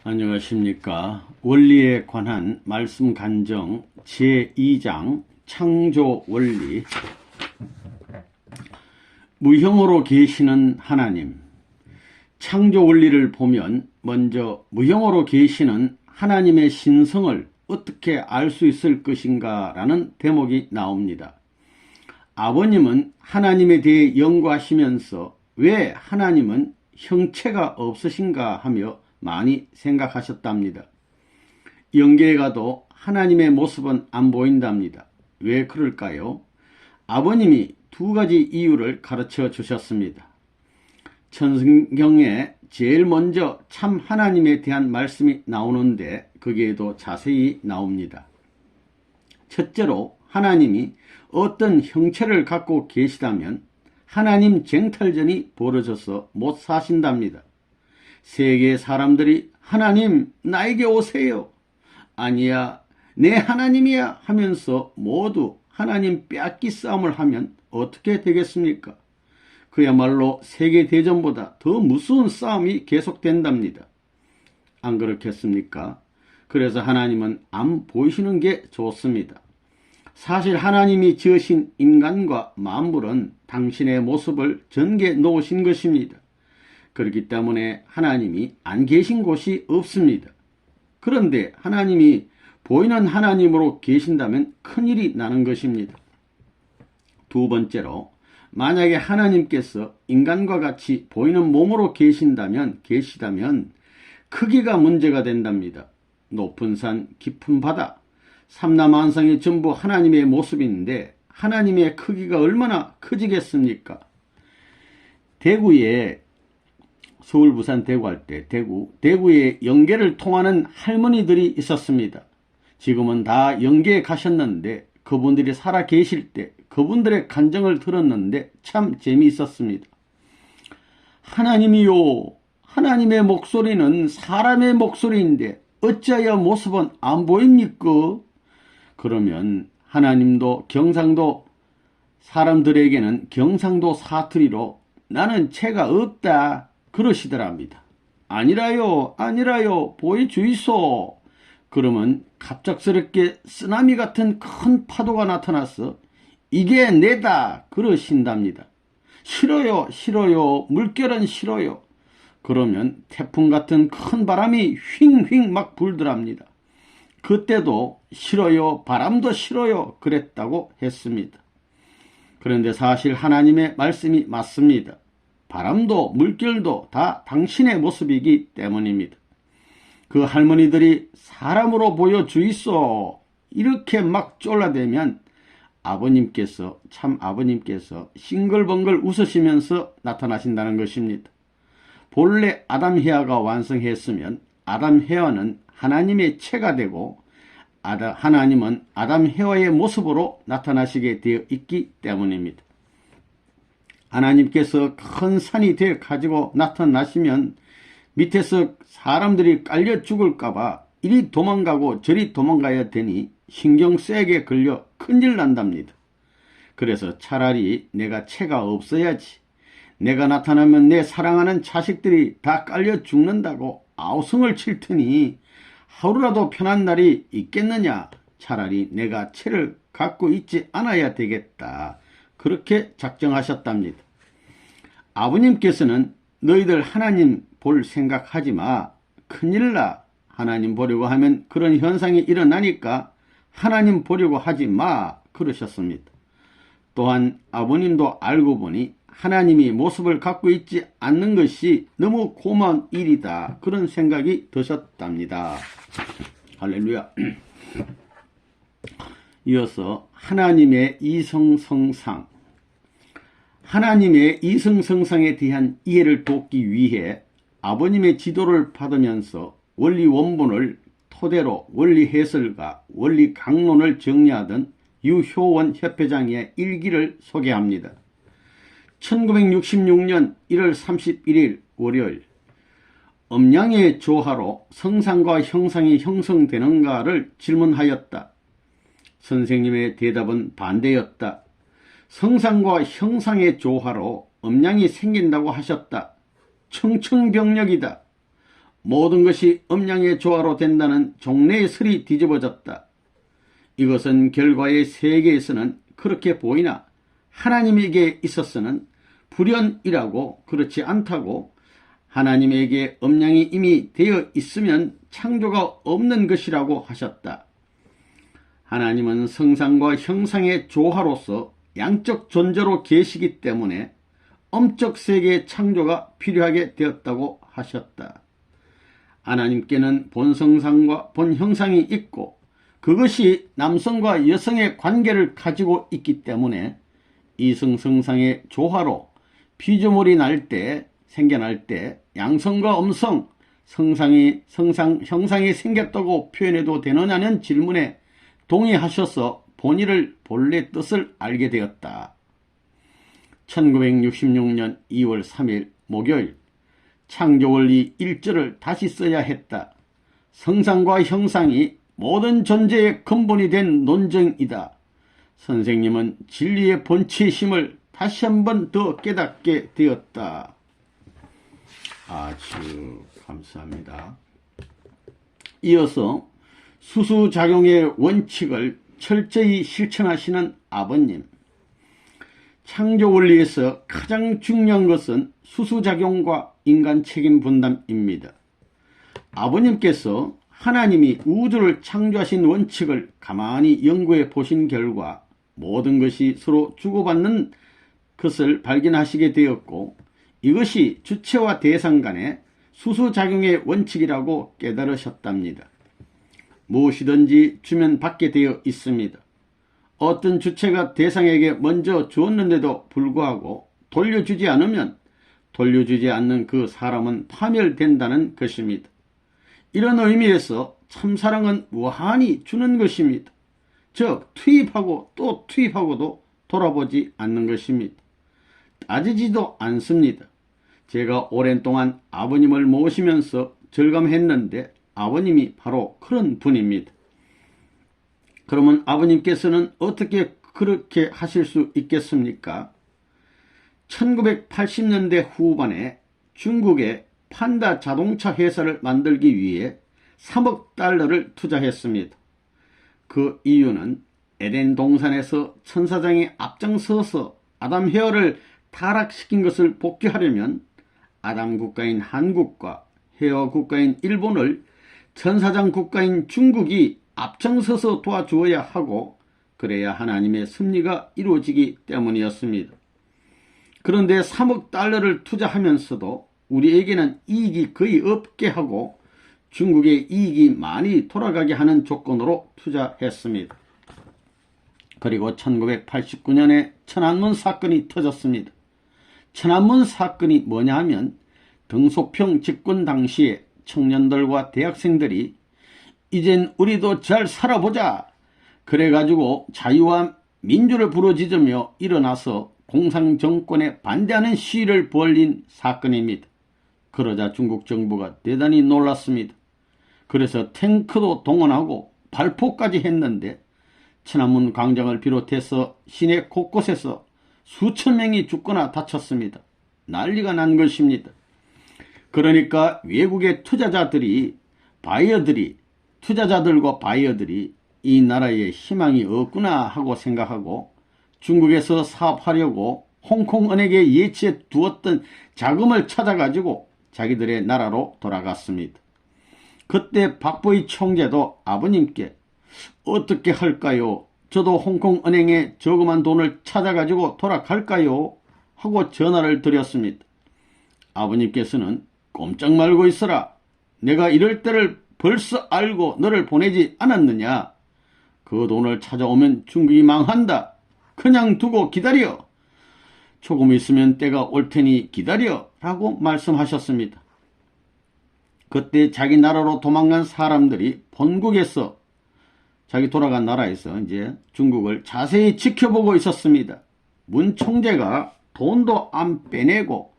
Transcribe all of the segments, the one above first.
안녕하십니까. 원리에 관한 말씀 간정 제2장 창조 원리. 무형으로 계시는 하나님. 창조 원리를 보면 먼저 무형으로 계시는 하나님의 신성을 어떻게 알 수 있을 것인가 라는 대목이 나옵니다. 아버님은 하나님에 대해 연구하시면서 왜 하나님은 형체가 없으신가 하며 많이 생각하셨답니다. 영계에 가도 하나님의 모습은 안 보인답니다. 왜 그럴까요? 아버님이 두 가지 이유를 가르쳐 주셨습니다. 천성경에 제일 먼저 참 하나님에 대한 말씀이 나오는데 거기에도 자세히 나옵니다. 첫째로 하나님이 어떤 형체를 갖고 계시다면 하나님 쟁탈전이 벌어져서 못 사신답니다. 세계 사람들이 하나님 나에게 오세요. 아니야 내 하나님이야 하면서 모두 하나님 빼앗기 싸움을 하면 어떻게 되겠습니까? 그야말로 세계대전보다 더 무서운 싸움이 계속된답니다. 안 그렇겠습니까? 그래서 하나님은 안 보이시는 게 좋습니다. 사실 하나님이 지으신 인간과 만물은 당신의 모습을 전개 놓으신 것입니다. 그렇기 때문에 하나님이 안 계신 곳이 없습니다. 그런데 하나님이 보이는 하나님으로 계신다면 큰일이 나는 것입니다. 두 번째로 만약에 하나님께서 인간과 같이 보이는 몸으로 계시다면 크기가 문제가 된답니다. 높은 산, 깊은 바다, 삼라만상이 전부 하나님의 모습인데 하나님의 크기가 얼마나 커지겠습니까? 대구에 서울, 부산, 대구 할 때 대구에 영계를 통하는 할머니들이 있었습니다. 지금은 다 영계에 가셨는데 그분들이 살아 계실 때 그분들의 간증을 들었는데 참 재미있었습니다. 하나님이요, 하나님의 목소리는 사람의 목소리인데 어찌하여 모습은 안 보입니까? 그러면 하나님도 경상도 사람들에게는 경상도 사투리로 나는 채가 없다 그러시더랍니다. 아니라요 보여주이소. 그러면 갑작스럽게 쓰나미 같은 큰 파도가 나타나서 이게 내다 그러신답니다. 싫어요 물결은 싫어요. 그러면 태풍 같은 큰 바람이 휙휙 막 불더랍니다. 그때도 싫어요 바람도 싫어요 그랬다고 했습니다. 그런데 사실 하나님의 말씀이 맞습니다. 바람도 물결도 다 당신의 모습이기 때문입니다. 그 할머니들이 사람으로 보여주이소 이렇게 막 쫄라대면 참 아버님께서 싱글벙글 웃으시면서 나타나신다는 것입니다. 본래 아담 헤아가 완성했으면 아담 헤아는 하나님의 체가 되고 하나님은 아담 헤아의 모습으로 나타나시게 되어 있기 때문입니다. 하나님께서 큰 산이 되어 가지고 나타나시면 밑에서 사람들이 깔려 죽을까봐 이리 도망가고 저리 도망가야 되니 신경 세게 걸려 큰일 난답니다. 그래서 차라리 내가 체가 없어야지. 내가 나타나면 내 사랑하는 자식들이 다 깔려 죽는다고 아우성을 칠 테니 하루라도 편한 날이 있겠느냐. 차라리 내가 체를 갖고 있지 않아야 되겠다. 그렇게 작정하셨답니다. 아버님께서는 너희들 하나님 볼 생각하지 마. 큰일 나. 하나님 보려고 하면 그런 현상이 일어나니까 하나님 보려고 하지 마. 그러셨습니다. 또한 아버님도 알고 보니 하나님이 모습을 갖고 있지 않는 것이 너무 고마운 일이다. 그런 생각이 드셨답니다. 할렐루야. 이어서 하나님의 이성성상. 하나님의 이성성상에 대한 이해를 돕기 위해 아버님의 지도를 받으면서 원리 원본을 토대로 원리 해설과 원리 강론을 정리하던 유효원 협회장의 일기를 소개합니다. 1966년 1월 31일 월요일. 음양의 조화로 성상과 형상이 형성되는가를 질문하였다. 선생님의 대답은 반대였다. 성상과 형상의 조화로 음양이 생긴다고 하셨다. 청청병력이다. 모든 것이 음양의 조화로 된다는 종래의 설이 뒤집어졌다. 이것은 결과의 세계에서는 그렇게 보이나 하나님에게 있어서는 불연이라고 그렇지 않다고, 하나님에게 음양이 이미 되어 있으면 창조가 없는 것이라고 하셨다. 하나님은 성상과 형상의 조화로서 양적 존재로 계시기 때문에 음적 세계의 창조가 필요하게 되었다고 하셨다. 하나님께는 본성상과 본형상이 있고 그것이 남성과 여성의 관계를 가지고 있기 때문에 이성성상의 조화로 피조물이 생겨날 때 양성과 음성, 형상이 생겼다고 표현해도 되느냐는 질문에 동의하셔서 본의를 본래 뜻을 알게 되었다. 1966년 2월 3일 목요일, 창조원리 1절을 다시 써야 했다. 성상과 형상이 모든 존재의 근본이 된 논증이다. 선생님은 진리의 본체의 힘을 다시 한번 더 깨닫게 되었다. 아주 감사합니다. 이어서 수수작용의 원칙을 철저히 실천하시는 아버님. 창조원리에서 가장 중요한 것은 수수작용과 인간 책임 분담입니다. 아버님께서 하나님이 우주를 창조하신 원칙을 가만히 연구해 보신 결과 모든 것이 서로 주고받는 것을 발견하시게 되었고, 이것이 주체와 대상 간의 수수작용의 원칙이라고 깨달으셨답니다. 무엇이든지 주면 받게 되어 있습니다. 어떤 주체가 대상에게 먼저 주었는데도 불구하고 돌려주지 않으면 돌려주지 않는 그 사람은 파멸된다는 것입니다. 이런 의미에서 참사랑은 무한히 주는 것입니다. 즉 투입하고 또 투입하고도 돌아보지 않는 것입니다. 따지지도 않습니다. 제가 오랜 동안 아버님을 모시면서 절감했는데 아버님이 바로 그런 분입니다. 그러면 아버님께서는 어떻게 그렇게 하실 수 있겠습니까? 1980년대 후반에 중국의 판다 자동차 회사를 만들기 위해 3억 달러를 투자했습니다. 그 이유는 에덴 동산에서 천사장이 앞장서서 아담 헤어를 타락시킨 것을 복귀하려면 아담 국가인 한국과 헤어 국가인 일본을 천사장 국가인 중국이 앞장서서 도와주어야 하고, 그래야 하나님의 섭리가 이루어지기 때문이었습니다. 그런데 3억 달러를 투자하면서도 우리에게는 이익이 거의 없게 하고 중국의 이익이 많이 돌아가게 하는 조건으로 투자했습니다. 그리고 1989년에 천안문 사건이 터졌습니다. 천안문 사건이 뭐냐 하면 등소평 집권 당시에 청년들과 대학생들이 이젠 우리도 잘 살아보자 그래가지고 자유와 민주를 부르짖으며 일어나서 공산정권에 반대하는 시위를 벌인 사건입니다. 그러자 중국 정부가 대단히 놀랐습니다. 그래서 탱크도 동원하고 발포까지 했는데 천안문 광장을 비롯해서 시내 곳곳에서 수천 명이 죽거나 다쳤습니다. 난리가 난 것입니다. 그러니까 외국의 투자자들과 바이어들이 이 나라에 희망이 없구나 하고 생각하고 중국에서 사업하려고 홍콩은행에 예치해 두었던 자금을 찾아가지고 자기들의 나라로 돌아갔습니다. 그때 박보이 총재도 아버님께 어떻게 할까요? 저도 홍콩은행에 저금한 돈을 찾아가지고 돌아갈까요? 하고 전화를 드렸습니다. 아버님께서는 꼼짝 말고 있어라. 내가 이럴 때를 벌써 알고 너를 보내지 않았느냐. 그 돈을 찾아오면 중국이 망한다. 그냥 두고 기다려. 조금 있으면 때가 올 테니 기다려 라고 말씀하셨습니다. 그때 자기 나라로 도망간 사람들이 본국에서 자기 돌아간 나라에서 이제 중국을 자세히 지켜보고 있었습니다. 문 총재가 돈도 안 빼내고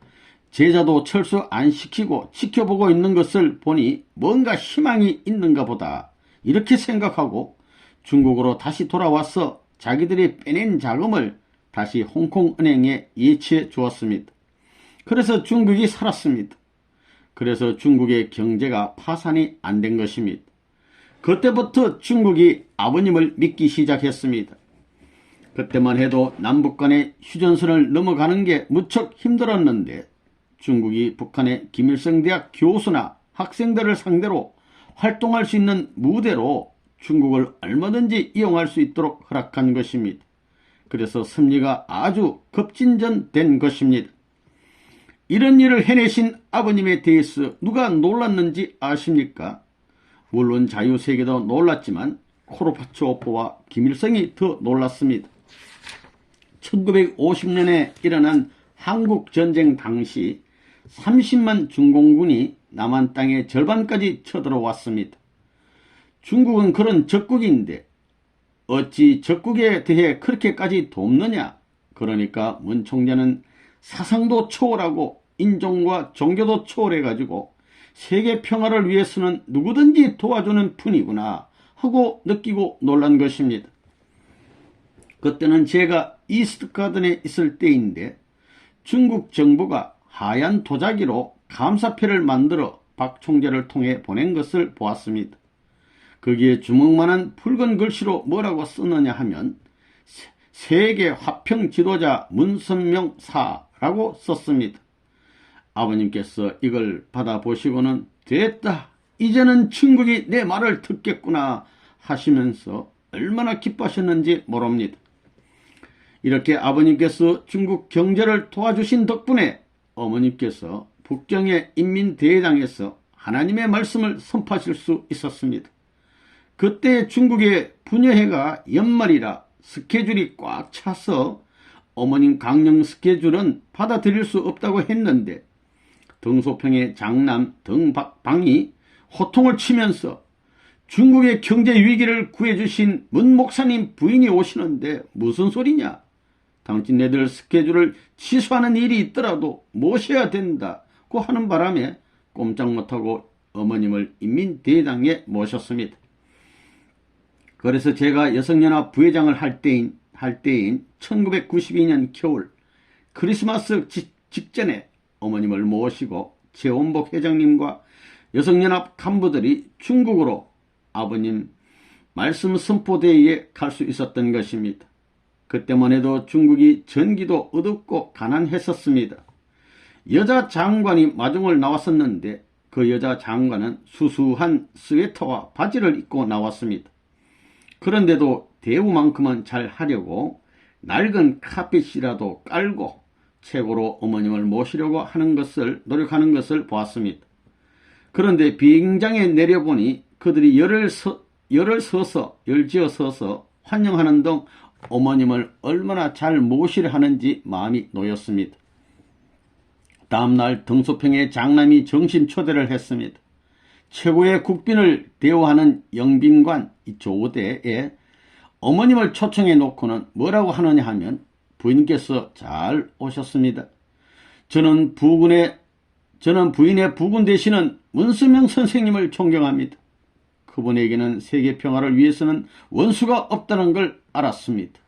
제자도 철수 안 시키고 지켜보고 있는 것을 보니 뭔가 희망이 있는가 보다 이렇게 생각하고 중국으로 다시 돌아와서 자기들이 빼낸 자금을 다시 홍콩은행에 예치해 주었습니다. 그래서 중국이 살았습니다. 그래서 중국의 경제가 파산이 안 된 것입니다. 그때부터 중국이 아버님을 믿기 시작했습니다. 그때만 해도 남북 간의 휴전선을 넘어가는 게 무척 힘들었는데 중국이 북한의 김일성 대학 교수나 학생들을 상대로 활동할 수 있는 무대로 중국을 얼마든지 이용할 수 있도록 허락한 것입니다. 그래서 섭리가 아주 급진전된 것입니다. 이런 일을 해내신 아버님에 대해서 누가 놀랐는지 아십니까? 물론 자유세계도 놀랐지만 코르바초프와 김일성이 더 놀랐습니다. 1950년에 일어난 한국전쟁 당시 30만 중공군이 남한 땅의 절반까지 쳐들어왔습니다. 중국은 그런 적국인데 어찌 적국에 대해 그렇게까지 돕느냐? 그러니까 문 총재는 사상도 초월하고 인종과 종교도 초월해가지고 세계 평화를 위해서는 누구든지 도와주는 분이구나 하고 느끼고 놀란 것입니다. 그때는 제가 이스트가든에 있을 때인데 중국 정부가 하얀 도자기로 감사패를 만들어 박 총재를 통해 보낸 것을 보았습니다. 거기에 주먹만한 붉은 글씨로 뭐라고 쓰느냐 하면 세계 화평 지도자 문선명사라고 썼습니다. 아버님께서 이걸 받아보시고는 됐다, 이제는 중국이 내 말을 듣겠구나 하시면서 얼마나 기뻐하셨는지 모릅니다. 이렇게 아버님께서 중국 경제를 도와주신 덕분에 어머님께서 북경의 인민대회당에서 하나님의 말씀을 선포하실 수 있었습니다. 그때 중국의 분여회가 연말이라 스케줄이 꽉 차서 어머님 강령 스케줄은 받아들일 수 없다고 했는데 등소평의 장남 등박방이 호통을 치면서 중국의 경제 위기를 구해주신 문 목사님 부인이 오시는데 무슨 소리냐? 당신네들 스케줄을 취소하는 일이 있더라도 모셔야 된다고 하는 바람에 꼼짝 못하고 어머님을 인민대회당에 모셨습니다. 그래서 제가 여성연합 부회장을 할 때인 1992년 겨울 크리스마스 직전에 어머님을 모시고 최원복 회장님과 여성연합 간부들이 중국으로 아버님 말씀 선포대회에 갈 수 있었던 것입니다. 그때만 해도 중국이 전기도 어둡고 가난했었습니다. 여자 장관이 마중을 나왔었는데 그 여자 장관은 수수한 스웨터와 바지를 입고 나왔습니다. 그런데도 대우만큼은 잘 하려고 낡은 카펫이라도 깔고 최고로 어머님을 모시려고 하는 것을 노력하는 것을 보았습니다. 그런데 비행장에 내려보니 그들이 열지어 서서 환영하는 등 어머님을 얼마나 잘 모시려 하는지 마음이 놓였습니다. 다음날 등소평의 장남이 정신 초대를 했습니다. 최고의 국빈을 대우하는 영빈관 조대에 어머님을 초청해 놓고는 뭐라고 하느냐 하면 부인께서 잘 오셨습니다. 저는 부인의 부군 되시는 문수명 선생님을 존경합니다. 그분에게는 세계 평화를 위해서는 원수가 없다는 걸 알았습니다.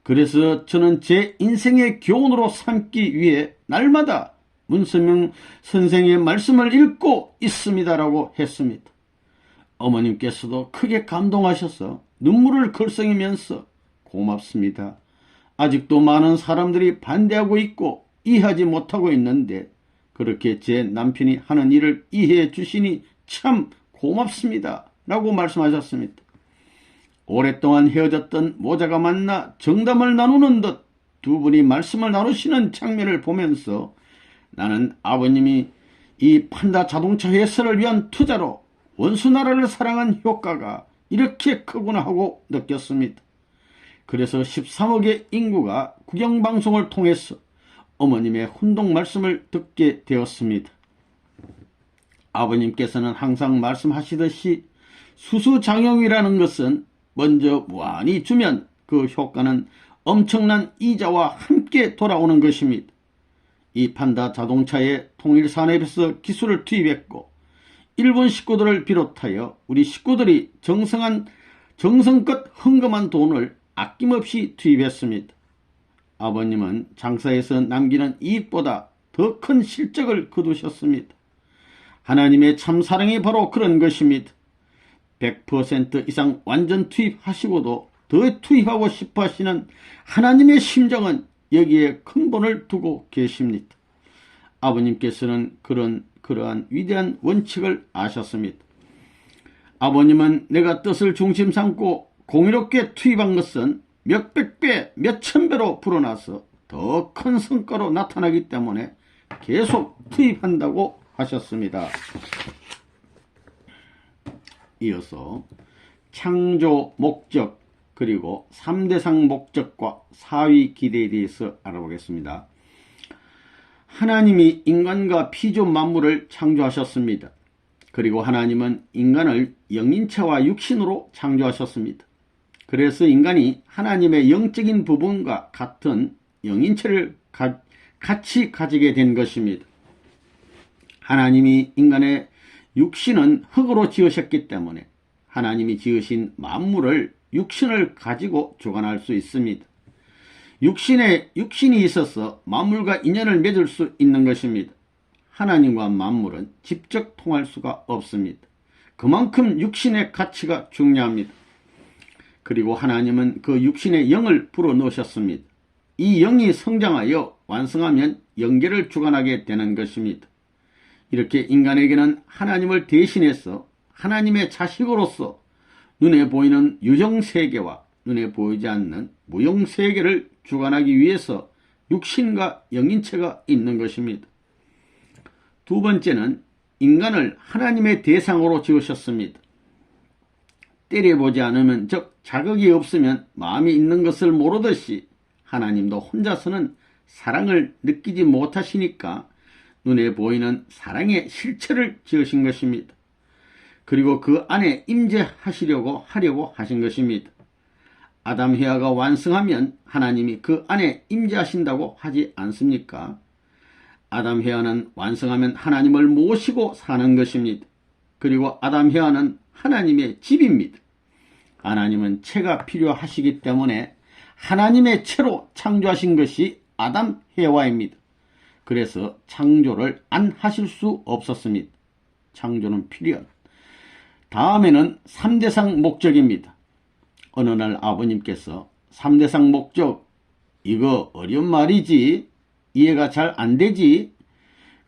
그래서 저는 제 인생의 교훈으로 삼기 위해 날마다 문선명 선생의 말씀을 읽고 있습니다라고 했습니다. 어머님께서도 크게 감동하셔서 눈물을 글썽이면서 고맙습니다. 아직도 많은 사람들이 반대하고 있고 이해하지 못하고 있는데 그렇게 제 남편이 하는 일을 이해해 주시니 참 고맙습니다 라고 말씀하셨습니다. 오랫동안 헤어졌던 모자가 만나 정담을 나누는 듯 두 분이 말씀을 나누시는 장면을 보면서 나는 아버님이 이 판다 자동차 회사를 위한 투자로 원수나라를 사랑한 효과가 이렇게 크구나 하고 느꼈습니다. 그래서 13억의 인구가 국영방송을 통해서 어머님의 훈동 말씀을 듣게 되었습니다. 아버님께서는 항상 말씀하시듯이 수수장용이라는 것은 먼저 무한히 주면 그 효과는 엄청난 이자와 함께 돌아오는 것입니다. 이 판다 자동차에 통일산업에서 기술을 투입했고 일본 식구들을 비롯하여 우리 식구들이 정성껏 헌금한 돈을 아낌없이 투입했습니다. 아버님은 장사에서 남기는 이익보다 더 큰 실적을 거두셨습니다. 하나님의 참 사랑이 바로 그런 것입니다. 100% 이상 완전 투입하시고도 더 투입하고 싶어 하시는 하나님의 심정은 여기에 근본을 두고 계십니다. 아버님께서는 그러한 위대한 원칙을 아셨습니다. 아버님은 내가 뜻을 중심 삼고 공의롭게 투입한 것은 몇백 배, 몇천 배로 불어나서 더 큰 성과로 나타나기 때문에 계속 투입한다고 하셨습니다. 이어서 창조 목적 그리고 3대상 목적과 4위 기대에 대해서 알아보겠습니다. 하나님이 인간과 피조 만물을 창조하셨습니다. 그리고 하나님은 인간을 영인체와 육신으로 창조하셨습니다. 그래서 인간이 하나님의 영적인 부분과 같은 영인체를 같이 가지게 된 것입니다. 하나님이 인간의 육신은 흙으로 지으셨기 때문에 하나님이 지으신 만물을 육신을 가지고 주관할 수 있습니다. 육신이 있어서 만물과 인연을 맺을 수 있는 것입니다. 하나님과 만물은 직접 통할 수가 없습니다. 그만큼 육신의 가치가 중요합니다. 그리고 하나님은 그 육신의 영을 불어넣으셨습니다. 이 영이 성장하여 완성하면 영계를 주관하게 되는 것입니다. 이렇게 인간에게는 하나님을 대신해서 하나님의 자식으로서 눈에 보이는 유정세계와 눈에 보이지 않는 무용세계를 주관하기 위해서 육신과 영인체가 있는 것입니다. 두 번째는 인간을 하나님의 대상으로 지으셨습니다. 때려보지 않으면 즉 자극이 없으면 마음이 있는 것을 모르듯이 하나님도 혼자서는 사랑을 느끼지 못하시니까 눈에 보이는 사랑의 실체를 지으신 것입니다. 그리고 그 안에 임재하시려고 하신 것입니다. 아담 헤아가 완성하면 하나님이 그 안에 임재하신다고 하지 않습니까? 아담 헤아는 완성하면 하나님을 모시고 사는 것입니다. 그리고 아담 헤아는 하나님의 집입니다. 하나님은 채가 필요하시기 때문에 하나님의 채로 창조하신 것이 아담 헤아입니다. 그래서 창조를 안 하실 수 없었습니다. 창조는 필연. 다음에는 3대상 목적입니다. 어느 날 아버님께서 3대상 목적, 이거 어려운 말이지, 이해가 잘 안 되지,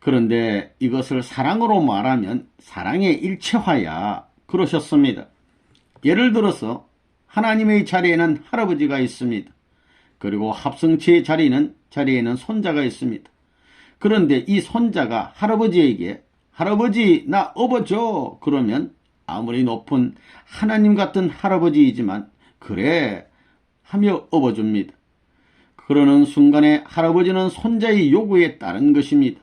그런데 이것을 사랑으로 말하면 사랑의 일체화야, 그러셨습니다. 예를 들어서 하나님의 자리에는 할아버지가 있습니다. 그리고 합성체의 자리에는 손자가 있습니다. 그런데 이 손자가 할아버지에게 할아버지 나 업어줘 그러면 아무리 높은 하나님 같은 할아버지이지만 그래 하며 업어줍니다. 그러는 순간에 할아버지는 손자의 요구에 따른 것입니다.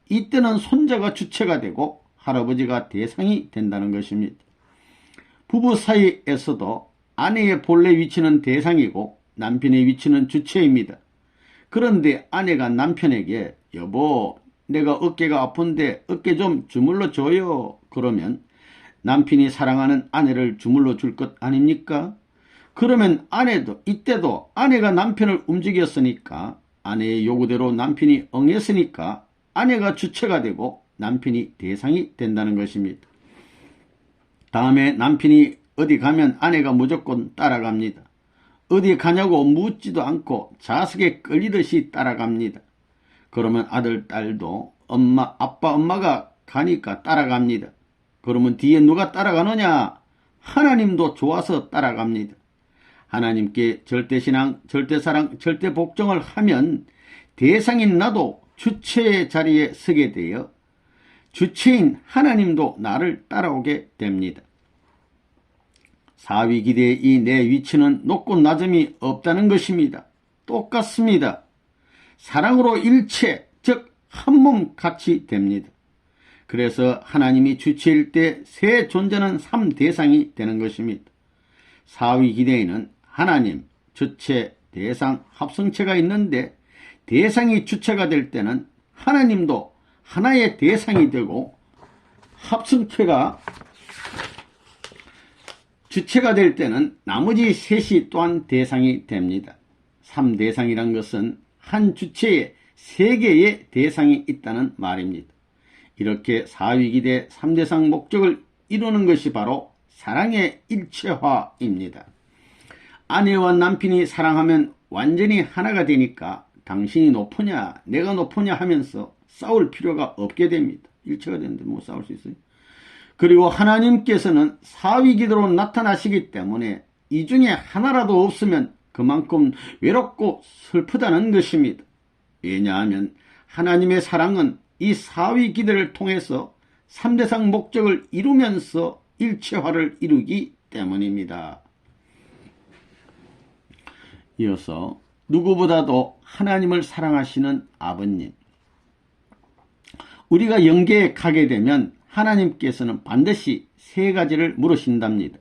이때는 손자가 주체가 되고 할아버지가 대상이 된다는 것입니다. 부부 사이에서도 아내의 본래 위치는 대상이고 남편의 위치는 주체입니다. 그런데 아내가 남편에게 여보 내가 어깨가 아픈데 어깨 좀 주물러 줘요 그러면 남편이 사랑하는 아내를 주물러 줄 것 아닙니까? 그러면 이때도 아내가 남편을 움직였으니까 아내의 요구대로 남편이 응했으니까 아내가 주체가 되고 남편이 대상이 된다는 것입니다. 다음에 남편이 어디 가면 아내가 무조건 따라갑니다. 어디 가냐고 묻지도 않고 자석에 끌리듯이 따라갑니다. 그러면 아들, 딸도 아빠, 엄마가 가니까 따라갑니다. 그러면 뒤에 누가 따라가느냐? 하나님도 좋아서 따라갑니다. 하나님께 절대신앙, 절대사랑, 절대복종을 하면 대상인 나도 주체의 자리에 서게 되어 주체인 하나님도 나를 따라오게 됩니다. 4위 기대의 이 내 위치는 높고 낮음이 없다는 것입니다. 똑같습니다. 사랑으로 일체, 즉 한 몸 같이 됩니다. 그래서 하나님이 주체일 때 새 존재는 3대상이 되는 것입니다. 4위 기대에는 하나님, 주체, 대상, 합성체가 있는데 대상이 주체가 될 때는 하나님도 하나의 대상이 되고 합성체가 주체가 될 때는 나머지 셋이 또한 대상이 됩니다. 3대상이란 것은 한 주체에 3개의 대상이 있다는 말입니다. 이렇게 사위기대 3대상 목적을 이루는 것이 바로 사랑의 일체화입니다. 아내와 남편이 사랑하면 완전히 하나가 되니까 당신이 높으냐 내가 높으냐 하면서 싸울 필요가 없게 됩니다. 일체가 되는데 뭐 싸울 수 있어요? 그리고 하나님께서는 사위기도로 나타나시기 때문에 이 중에 하나라도 없으면 그만큼 외롭고 슬프다는 것입니다. 왜냐하면 하나님의 사랑은 이 사위기도를 통해서 3대상 목적을 이루면서 일체화를 이루기 때문입니다. 이어서 누구보다도 하나님을 사랑하시는 아버님. 우리가 영계에 가게 되면 하나님께서는 반드시 세 가지를 물으신답니다.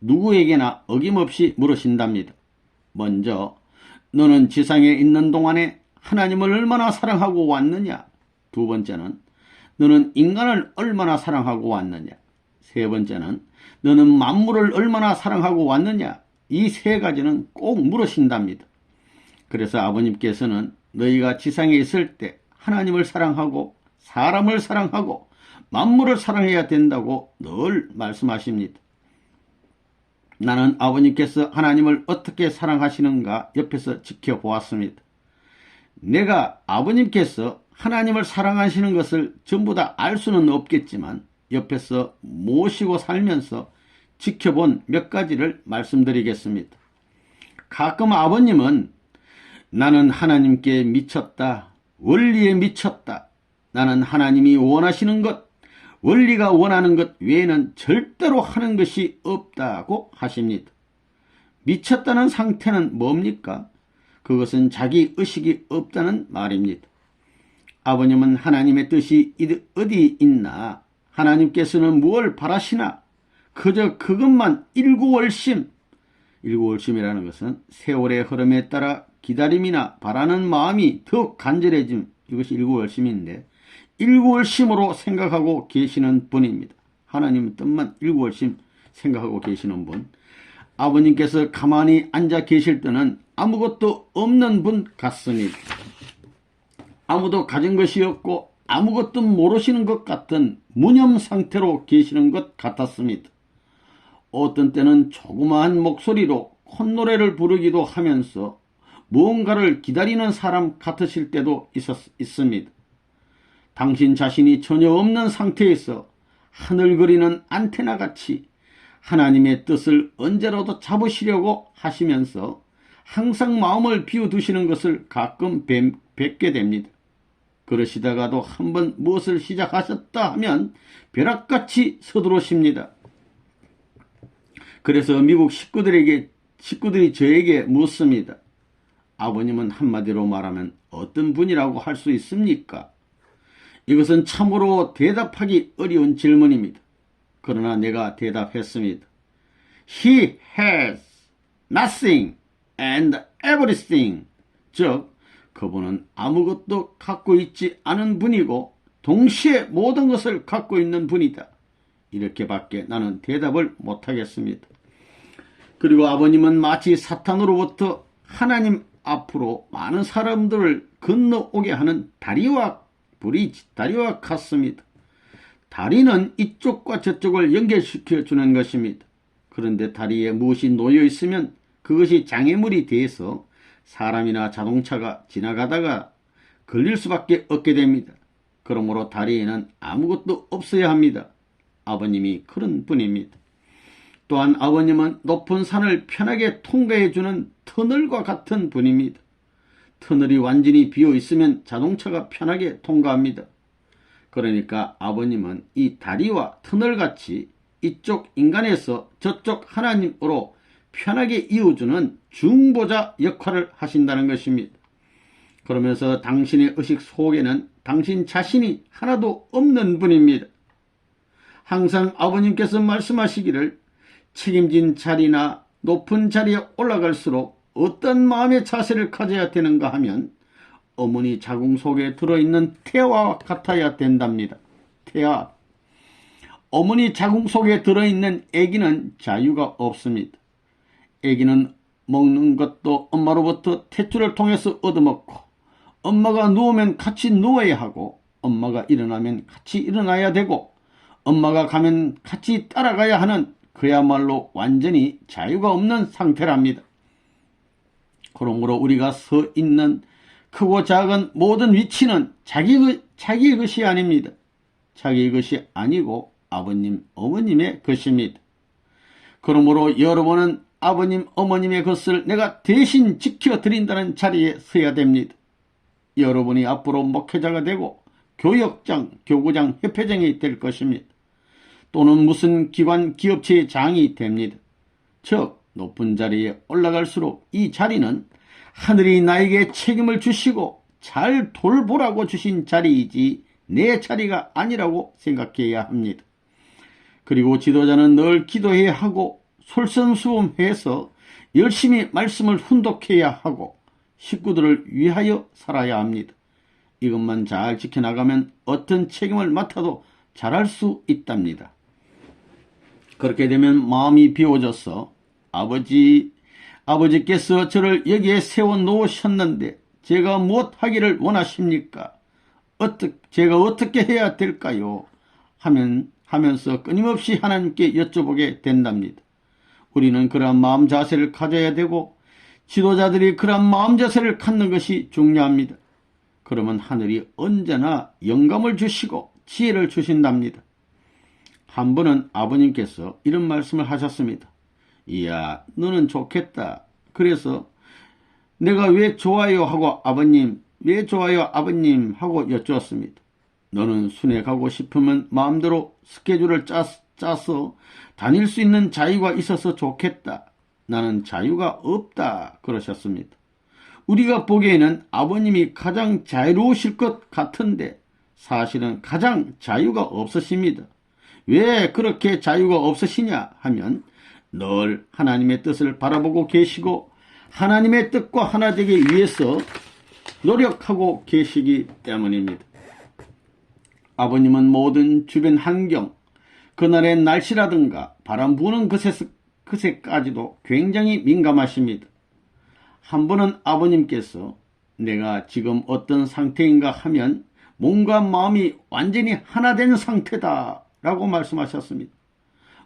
누구에게나 어김없이 물으신답니다. 먼저 너는 지상에 있는 동안에 하나님을 얼마나 사랑하고 왔느냐? 두 번째는 너는 인간을 얼마나 사랑하고 왔느냐? 세 번째는 너는 만물을 얼마나 사랑하고 왔느냐? 이 세 가지는 꼭 물으신답니다. 그래서 아버님께서는 너희가 지상에 있을 때 하나님을 사랑하고 사람을 사랑하고 만물을 사랑해야 된다고 늘 말씀하십니다. 나는 아버님께서 하나님을 어떻게 사랑하시는가 옆에서 지켜보았습니다. 내가 아버님께서 하나님을 사랑하시는 것을 전부 다 알 수는 없겠지만 옆에서 모시고 살면서 지켜본 몇 가지를 말씀드리겠습니다. 가끔 아버님은 나는 하나님께 미쳤다. 원리에 미쳤다. 나는 하나님이 원하시는 것, 원리가 원하는 것 외에는 절대로 하는 것이 없다고 하십니다. 미쳤다는 상태는 뭡니까? 그것은 자기 의식이 없다는 말입니다. 아버님은 하나님의 뜻이 어디 있나? 하나님께서는 무엇을 바라시나? 그저 그것만 일구월심. 일구월심이라는 것은 세월의 흐름에 따라 기다림이나 바라는 마음이 더 간절해짐. 이것이 일구월심인데 일구월심으로 생각하고 계시는 분입니다. 하나님의 뜻만 일구월심 생각하고 계시는 분. 아버님께서 가만히 앉아 계실 때는 아무것도 없는 분 같습니다. 아무도 가진 것이 없고 아무것도 모르시는 것 같은 무념 상태로 계시는 것 같았습니다. 어떤 때는 조그마한 목소리로 콧노래를 부르기도 하면서 무언가를 기다리는 사람 같으실 때도 있습니다. 당신 자신이 전혀 없는 상태에서 하늘거리는 안테나같이 하나님의 뜻을 언제라도 잡으시려고 하시면서 항상 마음을 비워두시는 것을 가끔 뵙게 됩니다. 그러시다가도 한번 무엇을 시작하셨다 하면 벼락같이 서두르십니다. 그래서 미국 식구들이 저에게 묻습니다. 아버님은 한마디로 말하면 어떤 분이라고 할 수 있습니까? 이것은 참으로 대답하기 어려운 질문입니다. 그러나 내가 대답했습니다. He has nothing and everything. 즉 그분은 아무것도 갖고 있지 않은 분이고 동시에 모든 것을 갖고 있는 분이다. 이렇게밖에 나는 대답을 못하겠습니다. 그리고 아버님은 마치 사탄으로부터 하나님 앞으로 많은 사람들을 건너오게 하는 다리와 같습니다. 다리는 이쪽과 저쪽을 연결시켜 주는 것입니다. 그런데 다리에 무엇이 놓여 있으면 그것이 장애물이 돼서 사람이나 자동차가 지나가다가 걸릴 수밖에 없게 됩니다. 그러므로 다리에는 아무것도 없어야 합니다. 아버님이 그런 분입니다. 또한 아버님은 높은 산을 편하게 통과해주는 터널과 같은 분입니다. 터널이 완전히 비어 있으면 자동차가 편하게 통과합니다. 그러니까 아버님은 이 다리와 터널같이 이쪽 인간에서 저쪽 하나님으로 편하게 이어주는 중보자 역할을 하신다는 것입니다. 그러면서 당신의 의식 속에는 당신 자신이 하나도 없는 분입니다. 항상 아버님께서 말씀하시기를 책임진 자리나 높은 자리에 올라갈수록 어떤 마음의 자세를 가져야 되는가 하면 어머니 자궁 속에 들어있는 태아와 같아야 된답니다. 태아. 어머니 자궁 속에 들어있는 아기는 자유가 없습니다. 아기는 먹는 것도 엄마로부터 탯줄을 통해서 얻어먹고 엄마가 누우면 같이 누워야 하고 엄마가 일어나면 같이 일어나야 되고 엄마가 가면 같이 따라가야 하는 그야말로 완전히 자유가 없는 상태랍니다. 그러므로 우리가 서 있는 크고 작은 모든 위치는 자기의 것이 아닙니다. 자기의 것이 아니고 아버님, 어머님의 것입니다. 그러므로 여러분은 아버님, 어머님의 것을 내가 대신 지켜드린다는 자리에 서야 됩니다. 여러분이 앞으로 목회자가 되고 교역장, 교구장, 협회장이 될 것입니다. 또는 무슨 기관, 기업체의 장이 됩니다. 즉 높은 자리에 올라갈수록 이 자리는 하늘이 나에게 책임을 주시고 잘 돌보라고 주신 자리이지 내 자리가 아니라고 생각해야 합니다. 그리고 지도자는 늘 기도해야 하고 솔선수범해서 열심히 말씀을 훈독해야 하고 식구들을 위하여 살아야 합니다. 이것만 잘 지켜나가면 어떤 책임을 맡아도 잘할 수 있답니다. 그렇게 되면 마음이 비워져서 아버지께서 저를 여기에 세워 놓으셨는데 제가 무엇 하기를 원하십니까? 제가 어떻게 해야 될까요? 하면서 끊임없이 하나님께 여쭤보게 된답니다. 우리는 그러한 마음 자세를 가져야 되고 지도자들이 그러한 마음 자세를 갖는 것이 중요합니다. 그러면 하늘이 언제나 영감을 주시고 지혜를 주신답니다. 한 번은 아버님께서 이런 말씀을 하셨습니다. 이야, 너는 좋겠다. 그래서 내가 왜 좋아요 하고 아버님, 왜 좋아요 아버님 하고 여쭈었습니다. 너는 순회 가고 싶으면 마음대로 스케줄을 짜서 다닐 수 있는 자유가 있어서 좋겠다. 나는 자유가 없다. 그러셨습니다. 우리가 보기에는 아버님이 가장 자유로우실 것 같은데 사실은 가장 자유가 없으십니다. 왜 그렇게 자유가 없으시냐 하면 늘 하나님의 뜻을 바라보고 계시고 하나님의 뜻과 하나 되기 위해서 노력하고 계시기 때문입니다. 아버님은 모든 주변 환경, 그날의 날씨라든가 바람 부는 그새까지도 굉장히 민감하십니다. 한 번은 아버님께서 내가 지금 어떤 상태인가 하면 몸과 마음이 완전히 하나 된 상태다 라고 말씀하셨습니다.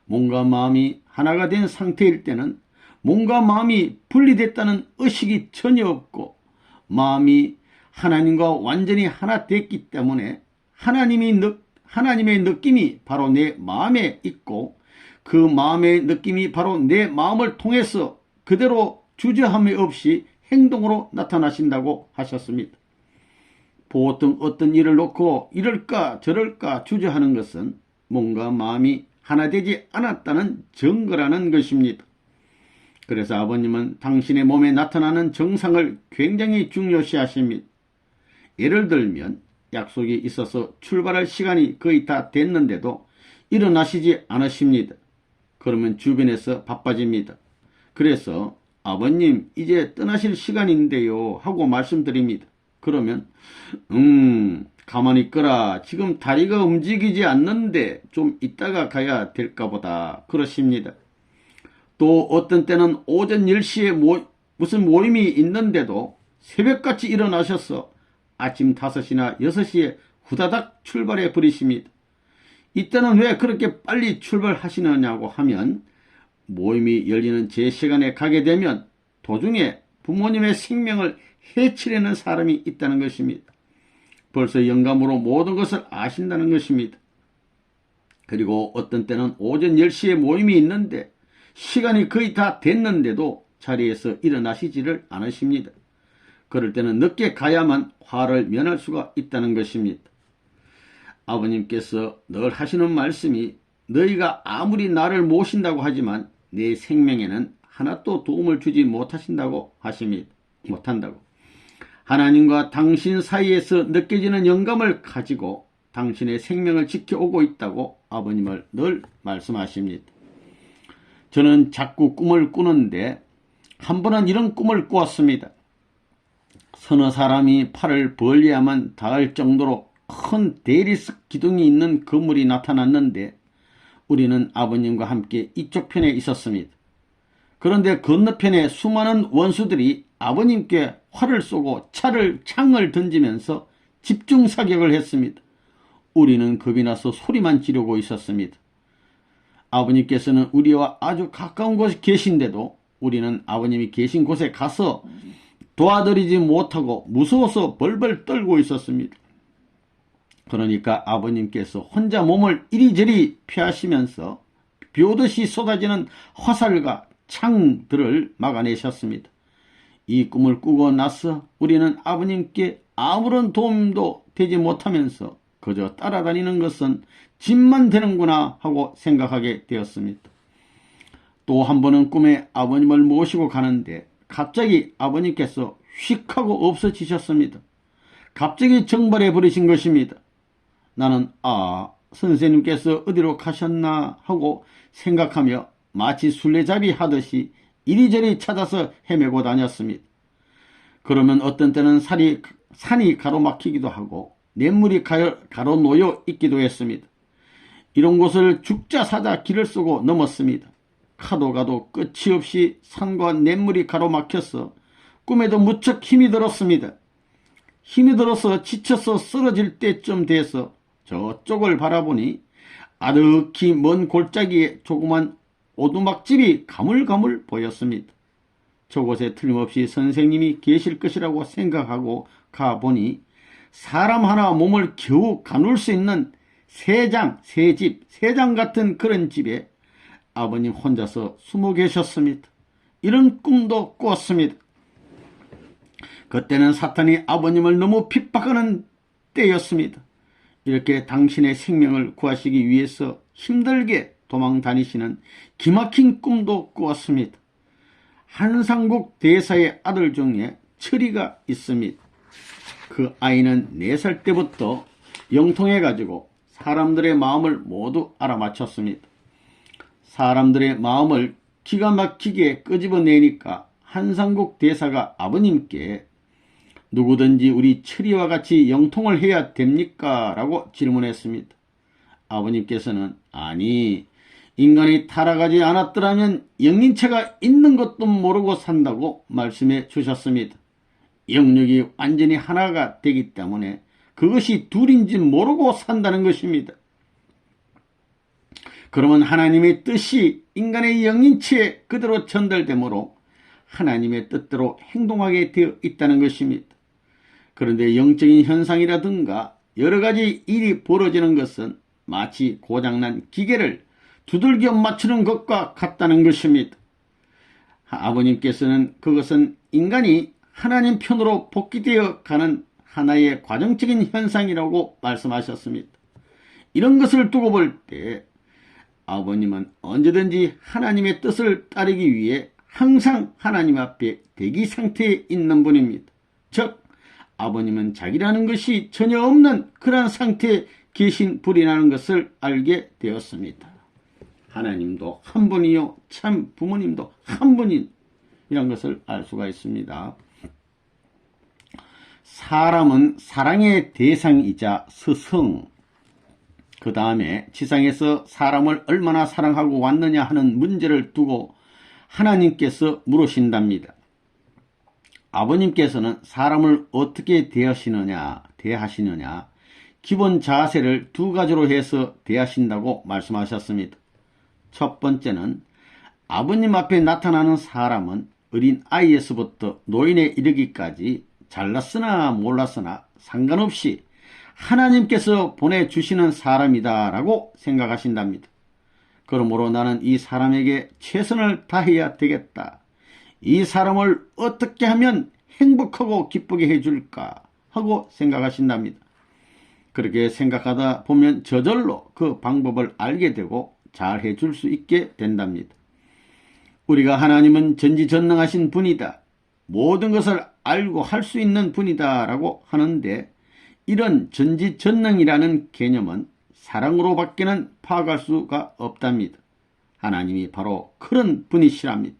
몸과 마음이 하나가 된 상태일 때는 몸과 마음이 분리됐다는 의식이 전혀 없고 마음이 하나님과 완전히 하나 됐기 때문에 하나님의 느낌이 바로 내 마음에 있고 그 마음의 느낌이 바로 내 마음을 통해서 그대로 주저함이 없이 행동으로 나타나신다고 하셨습니다. 보통 어떤 일을 놓고 이럴까 저럴까 주저하는 것은 몸과 마음이 하나 되지 않았다는 증거라는 것입니다. 그래서 아버님은 당신의 몸에 나타나는 증상을 굉장히 중요시하십니다. 예를 들면 약속이 있어서 출발할 시간이 거의 다 됐는데도 일어나시지 않으십니다. 그러면 주변에서 바빠집니다. 그래서 아버님 이제 떠나실 시간인데요 하고 말씀드립니다. 그러면 가만히 있거라. 지금 다리가 움직이지 않는데 좀 이따가 가야 될까 보다. 그러십니다. 또 어떤 때는 오전 10시에 무슨 모임이 있는데도 새벽같이 일어나셔서 아침 5시나 6시에 후다닥 출발해 버리십니다. 이때는 왜 그렇게 빨리 출발하시느냐고 하면 모임이 열리는 제 시간에 가게 되면 도중에 부모님의 생명을 해치려는 사람이 있다는 것입니다. 벌써 영감으로 모든 것을 아신다는 것입니다. 그리고 어떤 때는 오전 10시에 모임이 있는데 시간이 거의 다 됐는데도 자리에서 일어나시지를 않으십니다. 그럴 때는 늦게 가야만 화를 면할 수가 있다는 것입니다. 아버님께서 늘 하시는 말씀이 너희가 아무리 나를 모신다고 하지만 내 생명에는 하나도 도움을 주지 못한다고. 하나님과 당신 사이에서 느껴지는 영감을 가지고 당신의 생명을 지켜오고 있다고 아버님을 늘 말씀하십니다. 저는 자꾸 꿈을 꾸는데 한 번은 이런 꿈을 꾸었습니다. 서너 사람이 팔을 벌려야만 닿을 정도로 큰 대리석 기둥이 있는 건물이 나타났는데 우리는 아버님과 함께 이쪽 편에 있었습니다. 그런데 건너편에 수많은 원수들이 아버님께 활을 쏘고 창을 던지면서 집중 사격을 했습니다. 우리는 겁이 나서 소리만 지르고 있었습니다. 아버님께서는 우리와 아주 가까운 곳에 계신데도 우리는 아버님이 계신 곳에 가서 도와드리지 못하고 무서워서 벌벌 떨고 있었습니다. 그러니까 아버님께서 혼자 몸을 이리저리 피하시면서 벼듯이 쏟아지는 화살과 창들을 막아내셨습니다. 이 꿈을 꾸고 나서 우리는 아버님께 아무런 도움도 되지 못하면서 그저 따라다니는 것은 짐만 되는구나 하고 생각하게 되었습니다. 또 한 번은 꿈에 아버님을 모시고 가는데 갑자기 아버님께서 휙 하고 없어지셨습니다. 갑자기 정발해 버리신 것입니다. 나는 선생님께서 어디로 가셨나 하고 생각하며 마치 술래잡이 하듯이 이리저리 찾아서 헤매고 다녔습니다. 그러면 어떤 때는 산이 가로막히기도 하고 냇물이 가로놓여 있기도 했습니다. 이런 곳을 죽자 사자 길을 쓰고 넘었습니다. 가도 가도 끝이 없이 산과 냇물이 가로막혀서 꿈에도 무척 힘이 들었습니다. 힘이 들어서 지쳐서 쓰러질 때쯤 돼서 저쪽을 바라보니 아득히 먼 골짜기에 조그만 오두막집이 가물가물 보였습니다. 저곳에 틀림없이 선생님이 계실 것이라고 생각하고 가보니 사람 하나 몸을 겨우 가눌 수 있는 새장 같은 그런 집에 아버님 혼자서 숨어 계셨습니다. 이런 꿈도 꾸었습니다. 그때는 사탄이 아버님을 너무 핍박하는 때였습니다. 이렇게 당신의 생명을 구하시기 위해서 힘들게 도망 다니시는 기막힌 꿈도 꾸었습니다. 한상국 대사의 아들 중에 철이가 있습니다. 그 아이는 4살 때부터 영통해가지고 사람들의 마음을 모두 알아맞혔습니다. 사람들의 마음을 기가 막히게 끄집어내니까 한상국 대사가 아버님께 누구든지 우리 철이와 같이 영통을 해야 됩니까? 라고 질문했습니다. 아버님께서는 아니, 인간이 타락하지 않았더라면 영린체가 있는 것도 모르고 산다고 말씀해 주셨습니다. 영육이 완전히 하나가 되기 때문에 그것이 둘인지 모르고 산다는 것입니다. 그러면 하나님의 뜻이 인간의 영린체에 그대로 전달되므로 하나님의 뜻대로 행동하게 되어 있다는 것입니다. 그런데 영적인 현상이라든가 여러가지 일이 벌어지는 것은 마치 고장난 기계를 두들겨 맞추는 것과 같다는 것입니다. 아버님께서는 그것은 인간이 하나님 편으로 복귀되어 가는 하나의 과정적인 현상이라고 말씀하셨습니다. 이런 것을 두고 볼 때 아버님은 언제든지 하나님의 뜻을 따르기 위해 항상 하나님 앞에 대기 상태에 있는 분입니다. 즉 아버님은 자기라는 것이 전혀 없는 그러한 상태에 계신 분이라는 것을 알게 되었습니다. 하나님도 한 분이요 참 부모님도 한 분인 이런 것을 알 수가 있습니다. 사람은 사랑의 대상이자 스승, 그 다음에 지상에서 사람을 얼마나 사랑하고 왔느냐 하는 문제를 두고 하나님께서 물으신답니다. 아버님께서는 사람을 어떻게 대하시느냐 기본 자세를 2가지로 해서 대하신다고 말씀하셨습니다. 첫 번째는 아버님 앞에 나타나는 사람은 어린 아이에서부터 노인에 이르기까지 잘났으나 몰랐으나 상관없이 하나님께서 보내주시는 사람이다 라고 생각하신답니다. 그러므로 나는 이 사람에게 최선을 다해야 되겠다. 이 사람을 어떻게 하면 행복하고 기쁘게 해줄까 하고 생각하신답니다. 그렇게 생각하다 보면 저절로 그 방법을 알게 되고 잘 해줄 수 있게 된답니다. 우리가 하나님은 전지전능하신 분이다. 모든 것을 알고 할 수 있는 분이다 라고 하는데 이런 전지전능이라는 개념은 사랑으로 밖에는 파악할 수가 없답니다. 하나님이 바로 그런 분이시랍니다.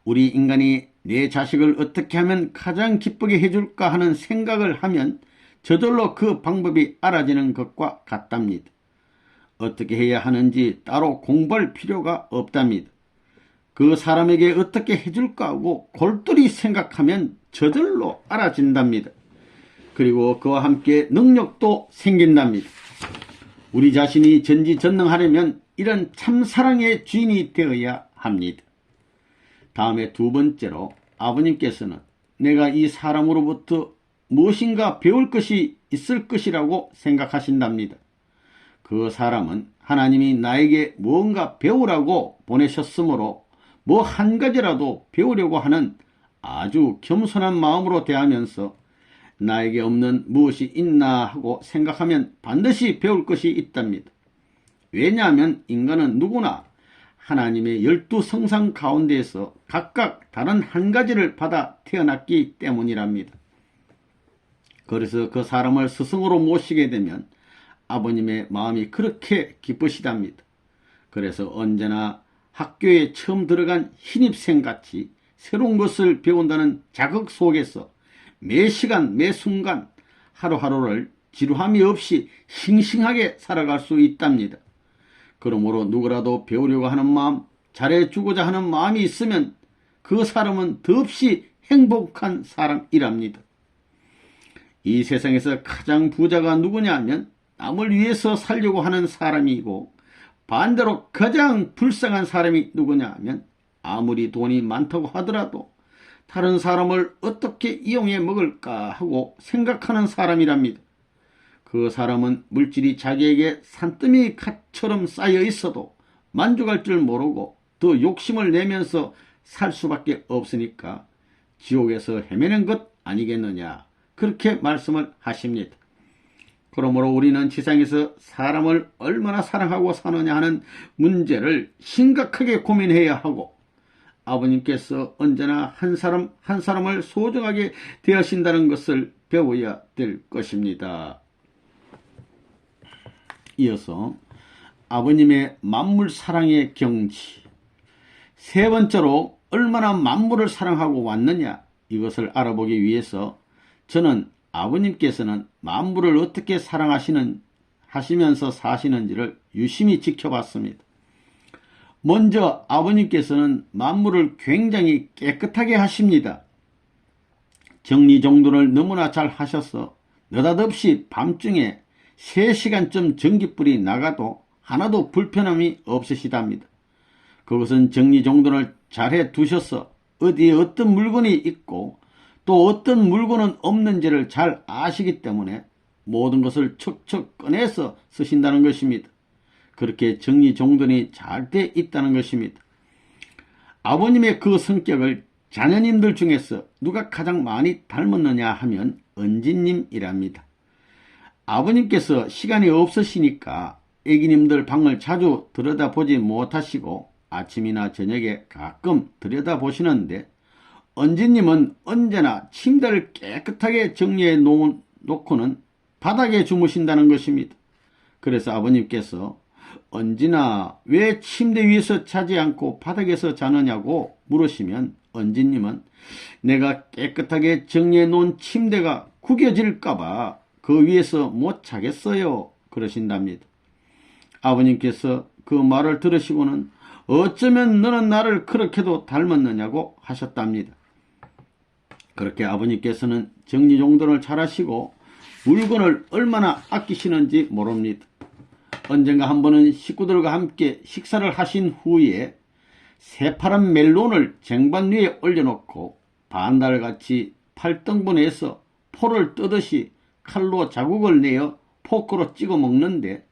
우리 인간이 내 자식을 어떻게 하면 가장 기쁘게 해줄까 하는 생각을 하면 저절로 그 방법이 알아지는 것과 같답니다. 어떻게 해야 하는지 따로 공부할 필요가 없답니다. 그 사람에게 어떻게 해줄까 하고 골똘히 생각하면 저절로 알아진답니다. 그리고 그와 함께 능력도 생긴답니다. 우리 자신이 전지전능하려면 이런 참사랑의 주인이 되어야 합니다. 다음에 두 번째로 아버님께서는 내가 이 사람으로부터 무엇인가 배울 것이 있을 것이라고 생각하신답니다. 그 사람은 하나님이 나에게 무언가 배우라고 보내셨으므로 뭐 한 가지라도 배우려고 하는 아주 겸손한 마음으로 대하면서 나에게 없는 무엇이 있나 하고 생각하면 반드시 배울 것이 있답니다. 왜냐하면 인간은 누구나 하나님의 12성상 가운데에서 각각 다른 한 가지를 받아 태어났기 때문이랍니다. 그래서 그 사람을 스승으로 모시게 되면 아버님의 마음이 그렇게 기쁘시답니다. 그래서 언제나 학교에 처음 들어간 신입생같이 새로운 것을 배운다는 자극 속에서 매 시간 매 순간 하루하루를 지루함이 없이 싱싱하게 살아갈 수 있답니다. 그러므로 누구라도 배우려고 하는 마음, 잘해주고자 하는 마음이 있으면 그 사람은 더없이 행복한 사람이랍니다. 이 세상에서 가장 부자가 누구냐 하면 남을 위해서 살려고 하는 사람이고, 반대로 가장 불쌍한 사람이 누구냐 하면 아무리 돈이 많다고 하더라도 다른 사람을 어떻게 이용해 먹을까 하고 생각하는 사람이랍니다. 그 사람은 물질이 자기에게 산더미처럼 쌓여 있어도 만족할 줄 모르고 더 욕심을 내면서 살 수밖에 없으니까 지옥에서 헤매는 것 아니겠느냐, 그렇게 말씀을 하십니다. 그러므로 우리는 지상에서 사람을 얼마나 사랑하고 사느냐 하는 문제를 심각하게 고민해야 하고, 아버님께서 언제나 한 사람 한 사람을 소중하게 대하신다는 것을 배워야 될 것입니다. 이어서 아버님의 만물 사랑의 경지, 세 번째로 얼마나 만물을 사랑하고 왔느냐, 이것을 알아보기 위해서 저는 아버님께서는 만물을 어떻게 하시면서 사시는지를 유심히 지켜봤습니다. 먼저 아버님께서는 만물을 굉장히 깨끗하게 하십니다. 정리정돈을 너무나 잘 하셔서 느닷없이 밤중에 3시간쯤 전기불이 나가도 하나도 불편함이 없으시답니다. 그것은 정리정돈을 잘해 두셔서 어디에 어떤 물건이 있고 또 어떤 물건은 없는지를 잘 아시기 때문에 모든 것을 척척 꺼내서 쓰신다는 것입니다. 그렇게 정리정돈이 잘 돼 있다는 것입니다. 아버님의 그 성격을 자녀님들 중에서 누가 가장 많이 닮았느냐 하면 은지님이랍니다. 아버님께서 시간이 없으시니까 애기님들 방을 자주 들여다보지 못하시고 아침이나 저녁에 가끔 들여다보시는데, 은지님은 언제나 침대를 깨끗하게 정리해 놓고는 바닥에 주무신다는 것입니다. 그래서 아버님께서 은진아, 왜 침대 위에서 자지 않고 바닥에서 자느냐고 물으시면 은지님은 내가 깨끗하게 정리해 놓은 침대가 구겨질까봐 그 위에서 못 자겠어요, 그러신답니다. 아버님께서 그 말을 들으시고는 어쩌면 너는 나를 그렇게도 닮았느냐고 하셨답니다. 그렇게 아버님께서는 정리정돈을 잘하시고 물건을 얼마나 아끼시는지 모릅니다. 언젠가 한 번은 식구들과 함께 식사를 하신 후에 새파란 멜론을 쟁반 위에 올려놓고 반달같이 8등분해서 포를 뜨듯이 칼로 자국을 내어 포크로 찍어 먹는데,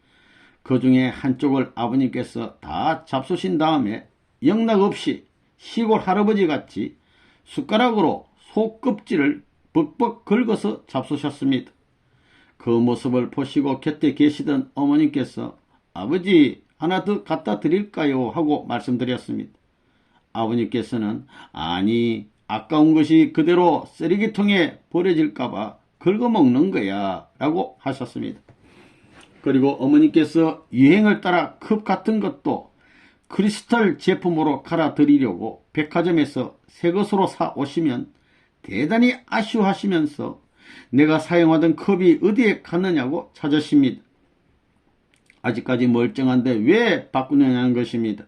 그 중에 한쪽을 아버님께서 다 잡수신 다음에 영락없이 시골 할아버지같이 숟가락으로 속껍질을 벅벅 긁어서 잡수셨습니다. 그 모습을 보시고 곁에 계시던 어머님께서 아버지, 하나 더 갖다 드릴까요? 하고 말씀드렸습니다. 아버님께서는 아니, 아까운 것이 그대로 쓰레기통에 버려질까봐 긁어먹는 거야 라고 하셨습니다. 그리고 어머니께서 유행을 따라 컵 같은 것도 크리스탈 제품으로 갈아드리려고 백화점에서 새 것으로 사 오시면 대단히 아쉬워하시면서 내가 사용하던 컵이 어디에 갔느냐고 찾으십니다. 아직까지 멀쩡한데 왜 바꾸느냐는 것입니다.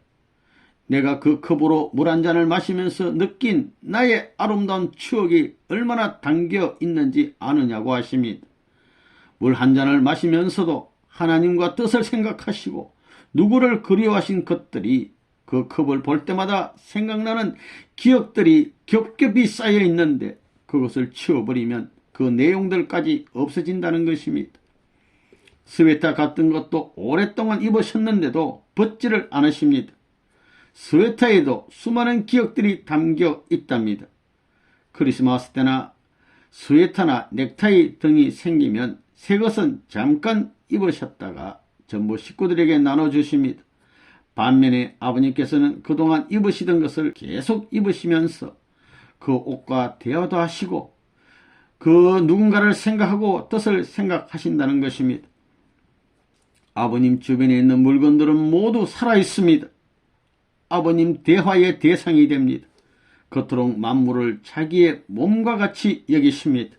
내가 그 컵으로 물 한 잔을 마시면서 느낀 나의 아름다운 추억이 얼마나 담겨 있는지 아느냐고 하십니다. 물 한 잔을 마시면서도 하나님과 뜻을 생각하시고 누구를 그리워하신 것들이 그 컵을 볼 때마다 생각나는 기억들이 겹겹이 쌓여 있는데 그것을 치워버리면 그 내용들까지 없어진다는 것입니다. 스웨터 같은 것도 오랫동안 입으셨는데도 벗지를 않으십니다. 스웨터에도 수많은 기억들이 담겨 있답니다. 크리스마스 때나 스웨터나 넥타이 등이 생기면 새 것은 잠깐 입으셨다가 전부 식구들에게 나눠주십니다. 반면에 아버님께서는 그동안 입으시던 것을 계속 입으시면서 그 옷과 대화도 하시고 그 누군가를 생각하고 뜻을 생각하신다는 것입니다. 아버님 주변에 있는 물건들은 모두 살아있습니다. 아버님 대화의 대상이 됩니다. 그토록 만물을 자기의 몸과 같이 여기십니다.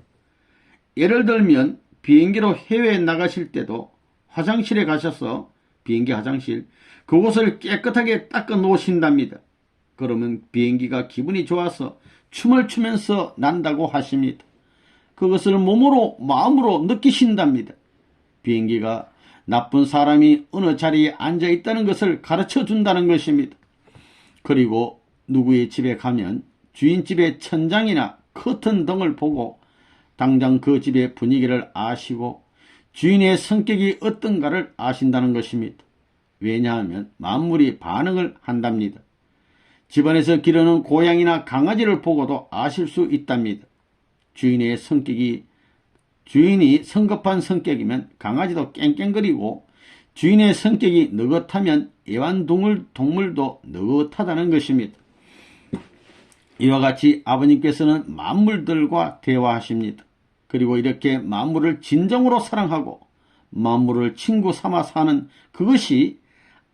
예를 들면 비행기로 해외에 나가실 때도 화장실에 가셔서 비행기 화장실 그곳을 깨끗하게 닦아 놓으신답니다. 그러면 비행기가 기분이 좋아서 춤을 추면서 난다고 하십니다. 그것을 몸으로 마음으로 느끼신답니다. 비행기가 나쁜 사람이 어느 자리에 앉아 있다는 것을 가르쳐 준다는 것입니다. 그리고 누구의 집에 가면 주인집의 천장이나 커튼 등을 보고 당장 그 집의 분위기를 아시고 주인의 성격이 어떤가를 아신다는 것입니다. 왜냐하면 만물이 반응을 한답니다. 집안에서 기르는 고양이나 강아지를 보고도 아실 수 있답니다. 주인이 성급한 성격이면 강아지도 깽깽거리고 주인의 성격이 느긋하면 애완동물도 느긋하다는 것입니다. 이와 같이 아버님께서는 만물들과 대화하십니다. 그리고 이렇게 만물을 진정으로 사랑하고 만물을 친구 삼아 사는 그것이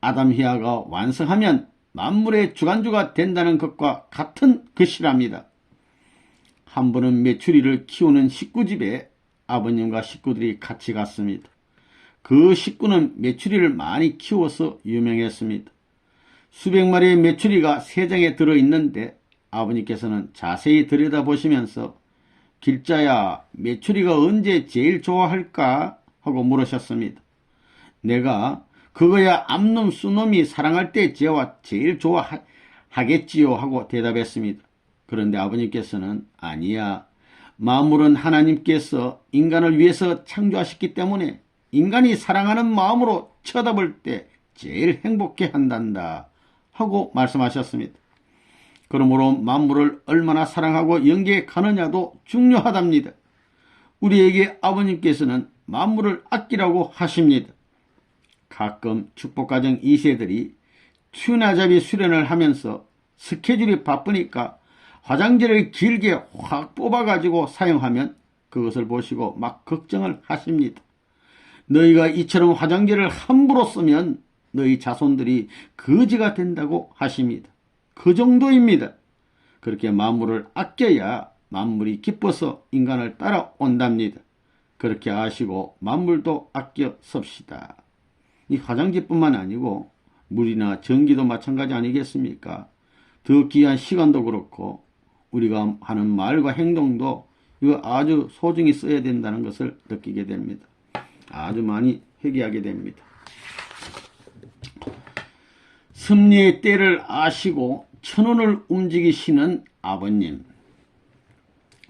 아담히아가 완성하면 만물의 주관주가 된다는 것과 같은 것이랍니다. 한 번은 메추리를 키우는 식구집에 아버님과 식구들이 같이 갔습니다. 그 식구는 메추리를 많이 키워서 유명했습니다. 수백 마리의 메추리가 새장에 들어있는데 아버님께서는 자세히 들여다보시면서 길자야, 메추리가 언제 제일 좋아할까? 하고 물으셨습니다. 내가 그거야 암놈 수놈이 사랑할 때 쟤와 제일 좋아하겠지요 하고 대답했습니다. 그런데 아버님께서는 아니야, 만물은 하나님께서 인간을 위해서 창조하셨기 때문에 인간이 사랑하는 마음으로 쳐다볼 때 제일 행복해 한단다 하고 말씀하셨습니다. 그러므로 만물을 얼마나 사랑하고 연계해 가느냐도 중요하답니다. 우리에게 아버님께서는 만물을 아끼라고 하십니다. 가끔 축복가정 2세들이 추나잡이 수련을 하면서 스케줄이 바쁘니까 화장지를 길게 확 뽑아가지고 사용하면 그것을 보시고 막 걱정을 하십니다. 너희가 이처럼 화장지를 함부로 쓰면 너희 자손들이 거지가 된다고 하십니다. 그 정도입니다. 그렇게 만물을 아껴야 만물이 기뻐서 인간을 따라온답니다. 그렇게 아시고 만물도 아껴 섭시다. 이 화장지뿐만 아니고 물이나 전기도 마찬가지 아니겠습니까? 더 귀한 시간도 그렇고 우리가 하는 말과 행동도 이거 아주 소중히 써야 된다는 것을 느끼게 됩니다. 아주 많이 회개하게 됩니다. 섭리의 때를 아시고 천운을 움직이시는 아버님.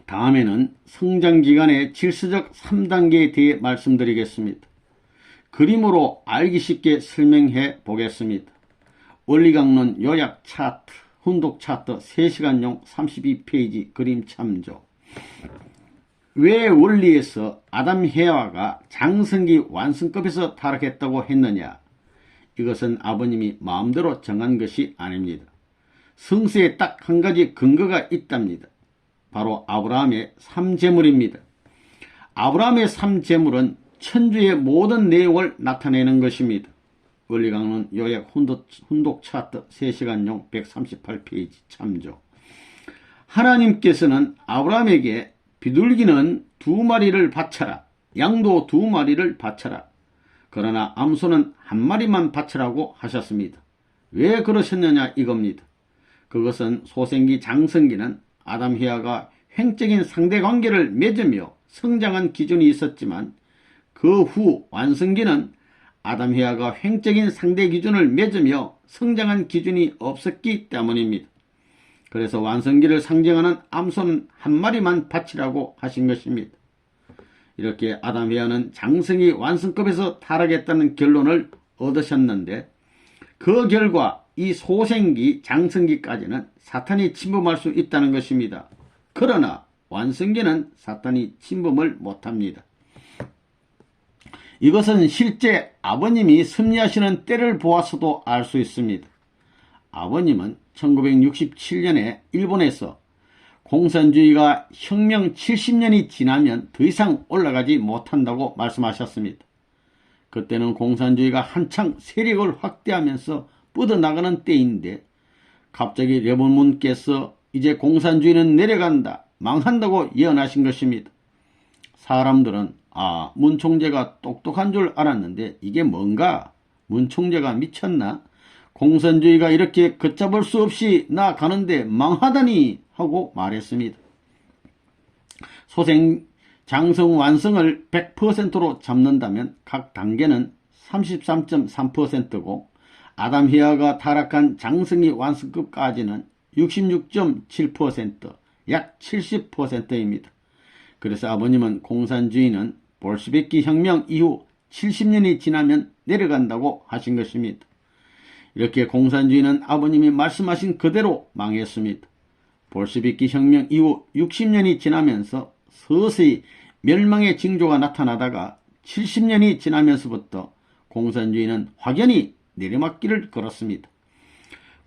다음에는 성장기간의 질서적 3단계에 대해 말씀드리겠습니다. 그림으로 알기 쉽게 설명해 보겠습니다. 원리강론 요약 차트, 훈독 차트 3시간용 32페이지 그림 참조. 왜 원리에서 아담 해와가 장성기 완성급에서 타락했다고 했느냐? 이것은 아버님이 마음대로 정한 것이 아닙니다. 성서에 딱 한 가지 근거가 있답니다. 바로 아브라함의 3제물입니다. 아브라함의 3제물은 천주의 모든 내용을 나타내는 것입니다. 원리강론 요약 훈독 차트 3시간용 138페이지 참조. 하나님께서는 아브라함에게 비둘기는 2마리를 바쳐라, 양도 2마리를 바쳐라, 그러나 암소는 1마리만 바쳐라고 하셨습니다. 왜 그러셨느냐 이겁니다. 그것은 소생기 장성기는 아담 해와가 횡적인 상대관계를 맺으며 성장한 기준이 있었지만 그 후 완성기는 아담 해와가 횡적인 상대 기준을 맺으며 성장한 기준이 없었기 때문입니다. 그래서 완성기를 상징하는 암소는 한 마리만 바치라고 하신 것입니다. 이렇게 아담 해와는 장성이 완성급에서 타락했다는 결론을 얻으셨는데 그 결과 이 소생기 장성기까지는 사탄이 침범할 수 있다는 것입니다. 그러나 완성기는 사탄이 침범을 못합니다. 이것은 실제 아버님이 승리하시는 때를 보아서도 알 수 있습니다. 아버님은 1967년에 일본에서 공산주의가 혁명 70년이 지나면 더 이상 올라가지 못한다고 말씀하셨습니다. 그때는 공산주의가 한창 세력을 확대하면서 뻗어나가는 때인데 갑자기 려몬문께서 이제 공산주의는 내려간다, 망한다고 예언하신 것입니다. 사람들은 문 총재가 똑똑한 줄 알았는데 이게 뭔가? 문 총재가 미쳤나? 공산주의가 이렇게 걷잡을 수 없이 나가는데 망하다니 하고 말했습니다. 소생 장성 완성을 100%로 잡는다면 각 단계는 33.3%고 아담 해와가 타락한 장성이 완성급까지는 66.7%, 약 70%입니다. 그래서 아버님은 공산주의는 볼시비키 혁명 이후 70년이 지나면 내려간다고 하신 것입니다. 이렇게 공산주의는 아버님이 말씀하신 그대로 망했습니다. 볼시비키 혁명 이후 60년이 지나면서 서서히 멸망의 징조가 나타나다가 70년이 지나면서부터 공산주의는 확연히 내리막길을 걸었습니다.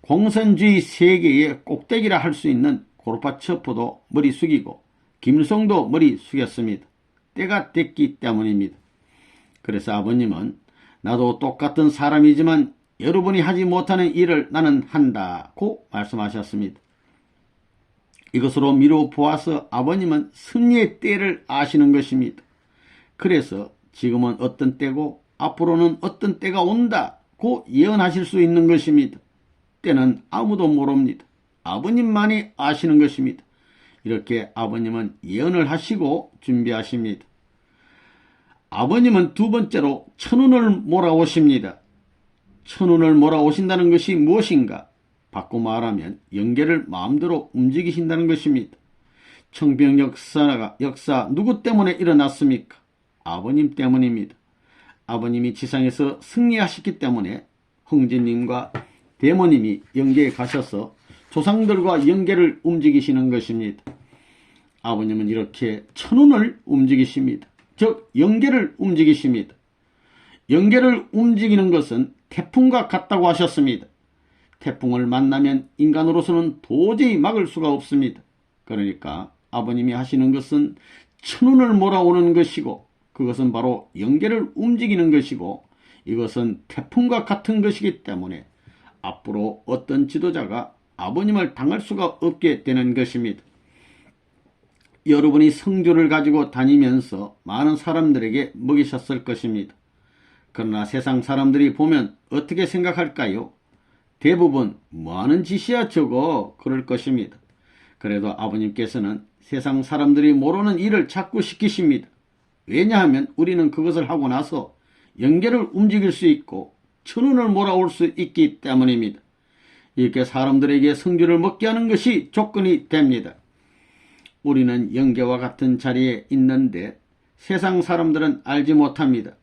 공산주의 세계의 꼭대기라 할 수 있는 고르바초프도 머리 숙이고 김일성도 머리 숙였습니다. 때가 됐기 때문입니다. 그래서 아버님은 나도 똑같은 사람이지만 여러분이 하지 못하는 일을 나는 한다고 말씀하셨습니다. 이것으로 미루어 보아서 아버님은 승리의 때를 아시는 것입니다. 그래서 지금은 어떤 때고 앞으로는 어떤 때가 온다고 예언하실 수 있는 것입니다. 때는 아무도 모릅니다. 아버님만이 아시는 것입니다. 이렇게 아버님은 예언을 하시고 준비하십니다. 아버님은 두 번째로 천운을 몰아오십니다. 천운을 몰아오신다는 것이 무엇인가? 바꿔 말하면 영계를 마음대로 움직이신다는 것입니다. 청병 역사 누구 때문에 일어났습니까? 아버님 때문입니다. 아버님이 지상에서 승리하셨기 때문에 흥진님과 대모님이 영계에 가셔서 조상들과 영계를 움직이시는 것입니다. 아버님은 이렇게 천운을 움직이십니다. 즉 영계를 움직이십니다. 영계를 움직이는 것은 태풍과 같다고 하셨습니다. 태풍을 만나면 인간으로서는 도저히 막을 수가 없습니다. 그러니까 아버님이 하시는 것은 천운을 몰아오는 것이고 그것은 바로 영계를 움직이는 것이고 이것은 태풍과 같은 것이기 때문에 앞으로 어떤 지도자가 아버님을 당할 수가 없게 되는 것입니다. 여러분이 성주를 가지고 다니면서 많은 사람들에게 먹이셨을 것입니다. 그러나 세상 사람들이 보면 어떻게 생각할까요? 대부분 뭐하는 짓이야 저거 그럴 것입니다. 그래도 아버님께서는 세상 사람들이 모르는 일을 자꾸 시키십니다. 왜냐하면 우리는 그것을 하고 나서 영계를 움직일 수 있고 천운을 몰아올 수 있기 때문입니다. 이렇게 사람들에게 성주를 먹게 하는 것이 조건이 됩니다. 우리는 영계와 같은 자리에 있는데 세상 사람들은 알지 못합니다.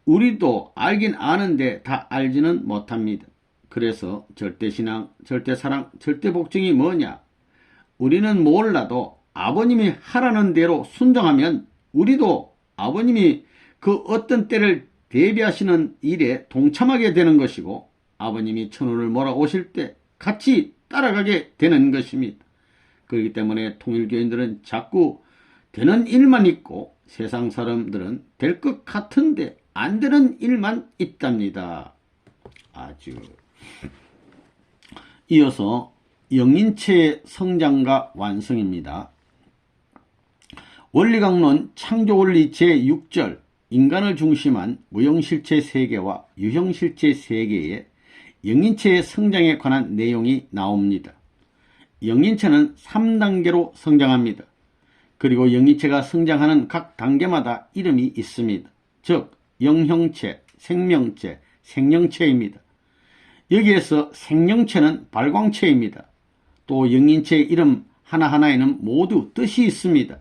우리도 알긴 아는데 다 알지는 못합니다. 그래서 절대신앙, 절대사랑, 절대복종이 뭐냐? 우리는 몰라도 아버님이 하라는 대로 순종하면 우리도 아버님이 그 어떤 때를 대비하시는 일에 동참하게 되는 것이고 아버님이 천운을 몰아오실 때 같이 따라가게 되는 것입니다. 그렇기 때문에 통일교인들은 자꾸 되는 일만 있고 세상 사람들은 될 것 같은데 안 되는 일만 있답니다. 아주. 이어서 영인체의 성장과 완성입니다. 원리강론 창조원리 제6절 인간을 중심한 무형실체 세계와 유형실체 세계에 영인체의 성장에 관한 내용이 나옵니다. 영인체는 3단계로 성장합니다. 그리고 영인체가 성장하는 각 단계마다 이름이 있습니다. 즉 영형체, 생명체, 생명체입니다. 여기에서 생명체는 발광체입니다. 또 영인체의 이름 하나하나에는 모두 뜻이 있습니다.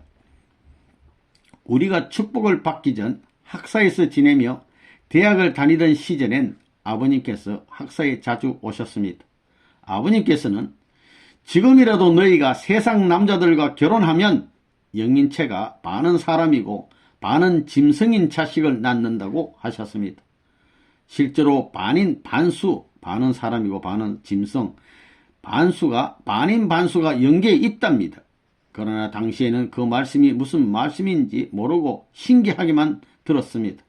우리가 축복을 받기 전 학사에서 지내며 대학을 다니던 시절엔 아버님께서 학사에 자주 오셨습니다. 아버님께서는 지금이라도 너희가 세상 남자들과 결혼하면 영인체가 반은 사람이고 반은 짐승인 자식을 낳는다고 하셨습니다. 실제로 반인 반수, 반은 사람이고 반은 짐승, 반인 반수가 영계에 있답니다. 그러나 당시에는 그 말씀이 무슨 말씀인지 모르고 신기하게만 들었습니다.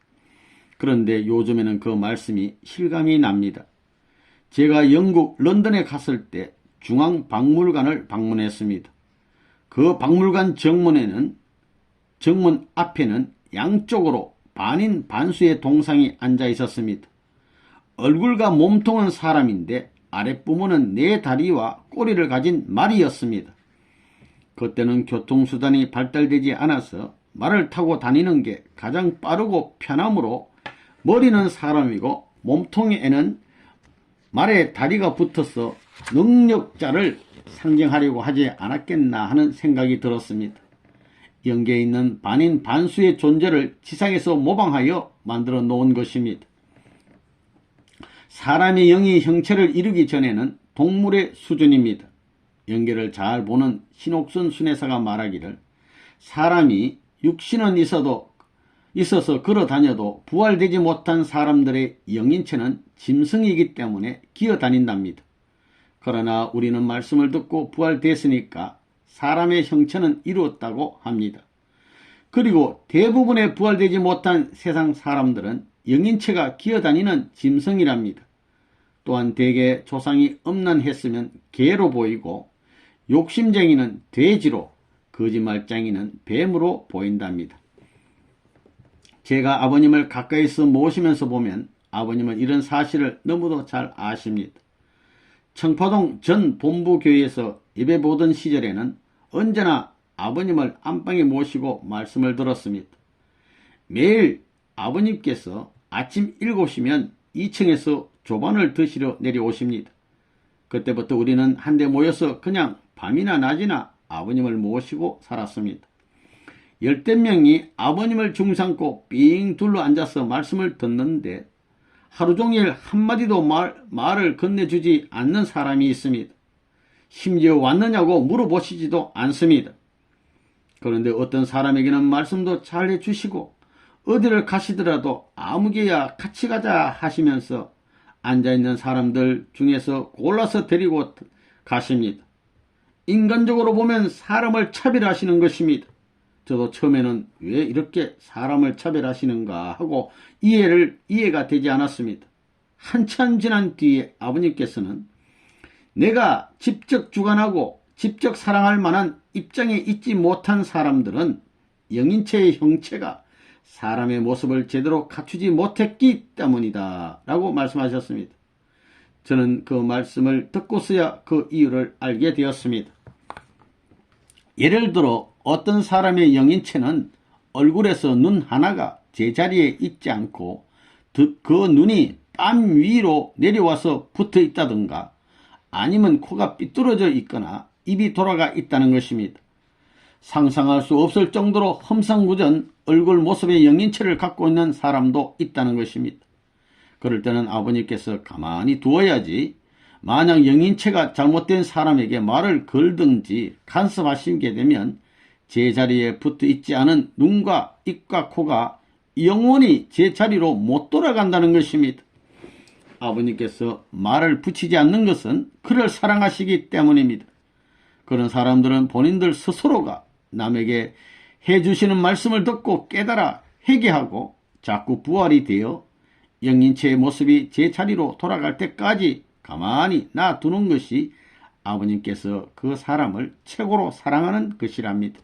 그런데 요즘에는 그 말씀이 실감이 납니다. 제가 영국 런던에 갔을 때 중앙박물관을 방문했습니다. 그 박물관 정문 앞에는 양쪽으로 반인 반수의 동상이 앉아 있었습니다. 얼굴과 몸통은 사람인데 아랫부분은 네 다리와 꼬리를 가진 말이었습니다. 그때는 교통수단이 발달되지 않아서 말을 타고 다니는 게 가장 빠르고 편하므로 머리는 사람이고 몸통에는 말의 다리가 붙어서 능력자를 상징하려고 하지 않았겠나 하는 생각이 들었습니다. 영계에 있는 반인 반수의 존재를 지상에서 모방하여 만들어 놓은 것입니다. 사람의 영이 형체를 이루기 전에는 동물의 수준입니다. 영계를 잘 보는 신옥선 순회사가 말하기를 사람이 육신은 있어서 걸어 다녀도 부활되지 못한 사람들의 영인체는 짐승이기 때문에 기어 다닌답니다. 그러나 우리는 말씀을 듣고 부활됐으니까 사람의 형체는 이루었다고 합니다. 그리고 대부분의 부활되지 못한 세상 사람들은 영인체가 기어다니는 짐승이랍니다. 또한 대개 조상이 음란했으면 개로 보이고 욕심쟁이는 돼지로, 거짓말쟁이는 뱀으로 보인답니다. 제가 아버님을 가까이서 모시면서 보면 아버님은 이런 사실을 너무도 잘 아십니다. 청파동 전 본부교회에서 예배 보던 시절에는 언제나 아버님을 안방에 모시고 말씀을 들었습니다. 매일 아버님께서 아침 7시면 2층에서 조반을 드시러 내려오십니다. 그때부터 우리는 한데 모여서 그냥 밤이나 낮이나 아버님을 모시고 살았습니다. 열댓 명이 아버님을 중삼고 삥 둘러 앉아서 말씀을 듣는데 하루 종일 한마디도 말을 건네주지 않는 사람이 있습니다. 심지어 왔느냐고 물어보시지도 않습니다. 그런데 어떤 사람에게는 말씀도 잘 해주시고 어디를 가시더라도 아무개야 같이 가자 하시면서 앉아있는 사람들 중에서 골라서 데리고 가십니다. 인간적으로 보면 사람을 차별하시는 것입니다. 저도 처음에는 왜 이렇게 사람을 차별하시는가 하고 이해가 되지 않았습니다. 한참 지난 뒤에 아버님께서는 내가 직접 주관하고 직접 사랑할 만한 입장에 있지 못한 사람들은 영인체의 형체가 사람의 모습을 제대로 갖추지 못했기 때문이다 라고 말씀하셨습니다. 저는 그 말씀을 듣고서야 그 이유를 알게 되었습니다. 예를 들어 어떤 사람의 영인체는 얼굴에서 눈 하나가 제자리에 있지 않고 그 눈이 땀 위로 내려와서 붙어 있다든가 아니면 코가 삐뚤어져 있거나 입이 돌아가 있다는 것입니다. 상상할 수 없을 정도로 험상궂은 얼굴 모습의 영인체를 갖고 있는 사람도 있다는 것입니다. 그럴 때는 아버님께서 가만히 두어야지 만약 영인체가 잘못된 사람에게 말을 걸든지 간섭하시게 되면 제자리에 붙어 있지 않은 눈과 입과 코가 영원히 제자리로 못 돌아간다는 것입니다. 아버님께서 말을 붙이지 않는 것은 그를 사랑하시기 때문입니다. 그런 사람들은 본인들 스스로가 남에게 해주시는 말씀을 듣고 깨달아 회개하고 자꾸 부활이 되어 영인체의 모습이 제자리로 돌아갈 때까지 가만히 놔두는 것이 아버님께서 그 사람을 최고로 사랑하는 것이랍니다.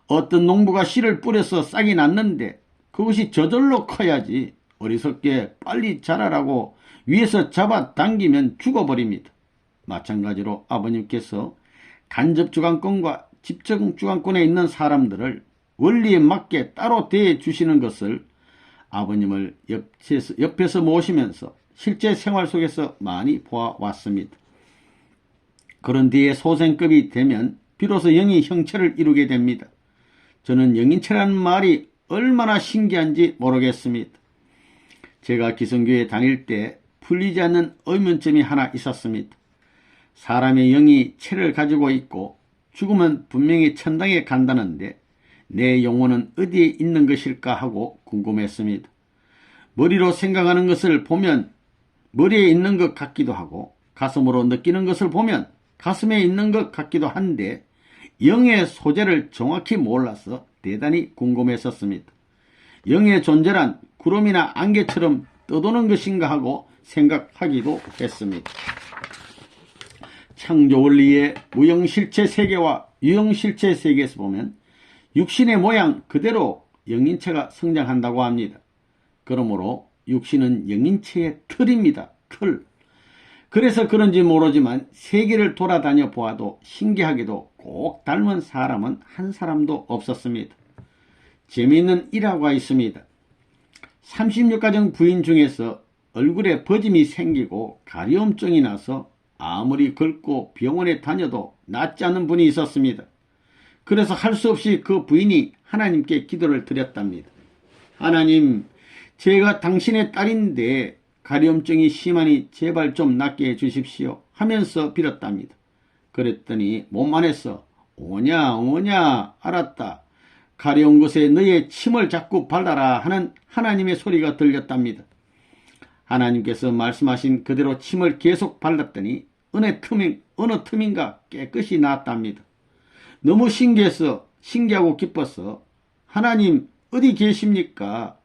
어떤 농부가 씨를 뿌려서 싹이 났는데 그것이 저절로 커야지 어리석게 빨리 자라라고 위에서 잡아당기면 죽어버립니다. 마찬가지로 아버님께서 간접주관권과 집정주관권에 있는 사람들을 원리에 맞게 따로 대해주시는 것을 아버님을 옆에서 모시면서 실제 생활 속에서 많이 보아왔습니다. 그런 뒤에 소생급이 되면 비로소 영이 형체를 이루게 됩니다. 저는 영인체라는 말이 얼마나 신기한지 모르겠습니다. 제가 기성교회 다닐 때 풀리지 않는 의문점이 하나 있었습니다. 사람의 영이 체를 가지고 있고 죽으면 분명히 천당에 간다는데 내 영혼은 어디에 있는 것일까 하고 궁금했습니다. 머리로 생각하는 것을 보면 머리에 있는 것 같기도 하고 가슴으로 느끼는 것을 보면 가슴에 있는 것 같기도 한데 영의 소재를 정확히 몰라서 대단히 궁금했었습니다. 영의 존재란 구름이나 안개처럼 떠도는 것인가 하고 생각하기도 했습니다. 창조원리의 무형실체 세계와 유형실체 세계에서 보면 육신의 모양 그대로 영인체가 성장한다고 합니다. 그러므로 육신은 영인체의 틀입니다. 틀. 그래서 그런지 모르지만 세계를 돌아다녀 보아도 신기하게도 꼭 닮은 사람은 한 사람도 없었습니다. 재미있는 일화가 있습니다. 36가정 부인 중에서 얼굴에 버짐이 생기고 가려움증이 나서 아무리 긁고 병원에 다녀도 낫지 않는 분이 있었습니다. 그래서 할 수 없이 그 부인이 하나님께 기도를 드렸답니다. 하나님, 제가 당신의 딸인데 가려움증이 심하니 제발 좀 낫게 해주십시오 하면서 빌었답니다. 그랬더니 몸 안에서 오냐 알았다. 가려운 곳에 너의 침을 자꾸 발라라 하는 하나님의 소리가 들렸답니다. 하나님께서 말씀하신 그대로 침을 계속 발랐더니 어느 틈인가 깨끗이 나았답니다. 너무 신기하고 기뻐서 하나님 어디 계십니까?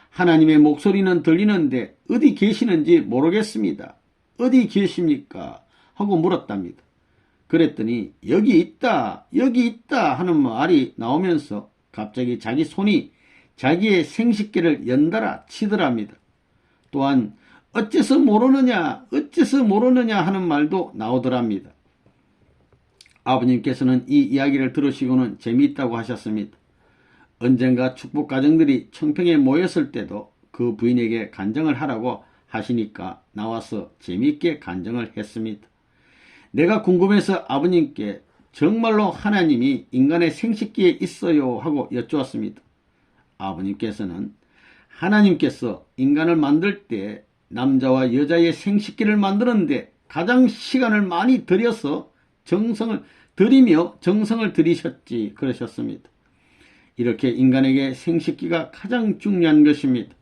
하나님의 목소리는 들리는데 어디 계시는지 모르겠습니다. 어디 계십니까? 하고 물었답니다. 그랬더니 여기 있다 하는 말이 나오면서 갑자기 자기 손이 자기의 생식기를 연달아 치더랍니다. 또한 어째서 모르느냐 하는 말도 나오더랍니다. 아버님께서는 이 이야기를 들으시고는 재미있다고 하셨습니다. 언젠가 축복가정들이 청평에 모였을 때도 그 부인에게 간증을 하라고 하시니까 나와서 재미있게 간증을 했습니다. 내가 궁금해서 아버님께 정말로 하나님이 인간의 생식기에 있어요 하고 여쭈었습니다. 아버님께서는 하나님께서 인간을 만들 때 남자와 여자의 생식기를 만드는데 가장 시간을 많이 들여서 정성을 들이셨지 그러셨습니다. 이렇게 인간에게 생식기가 가장 중요한 것입니다.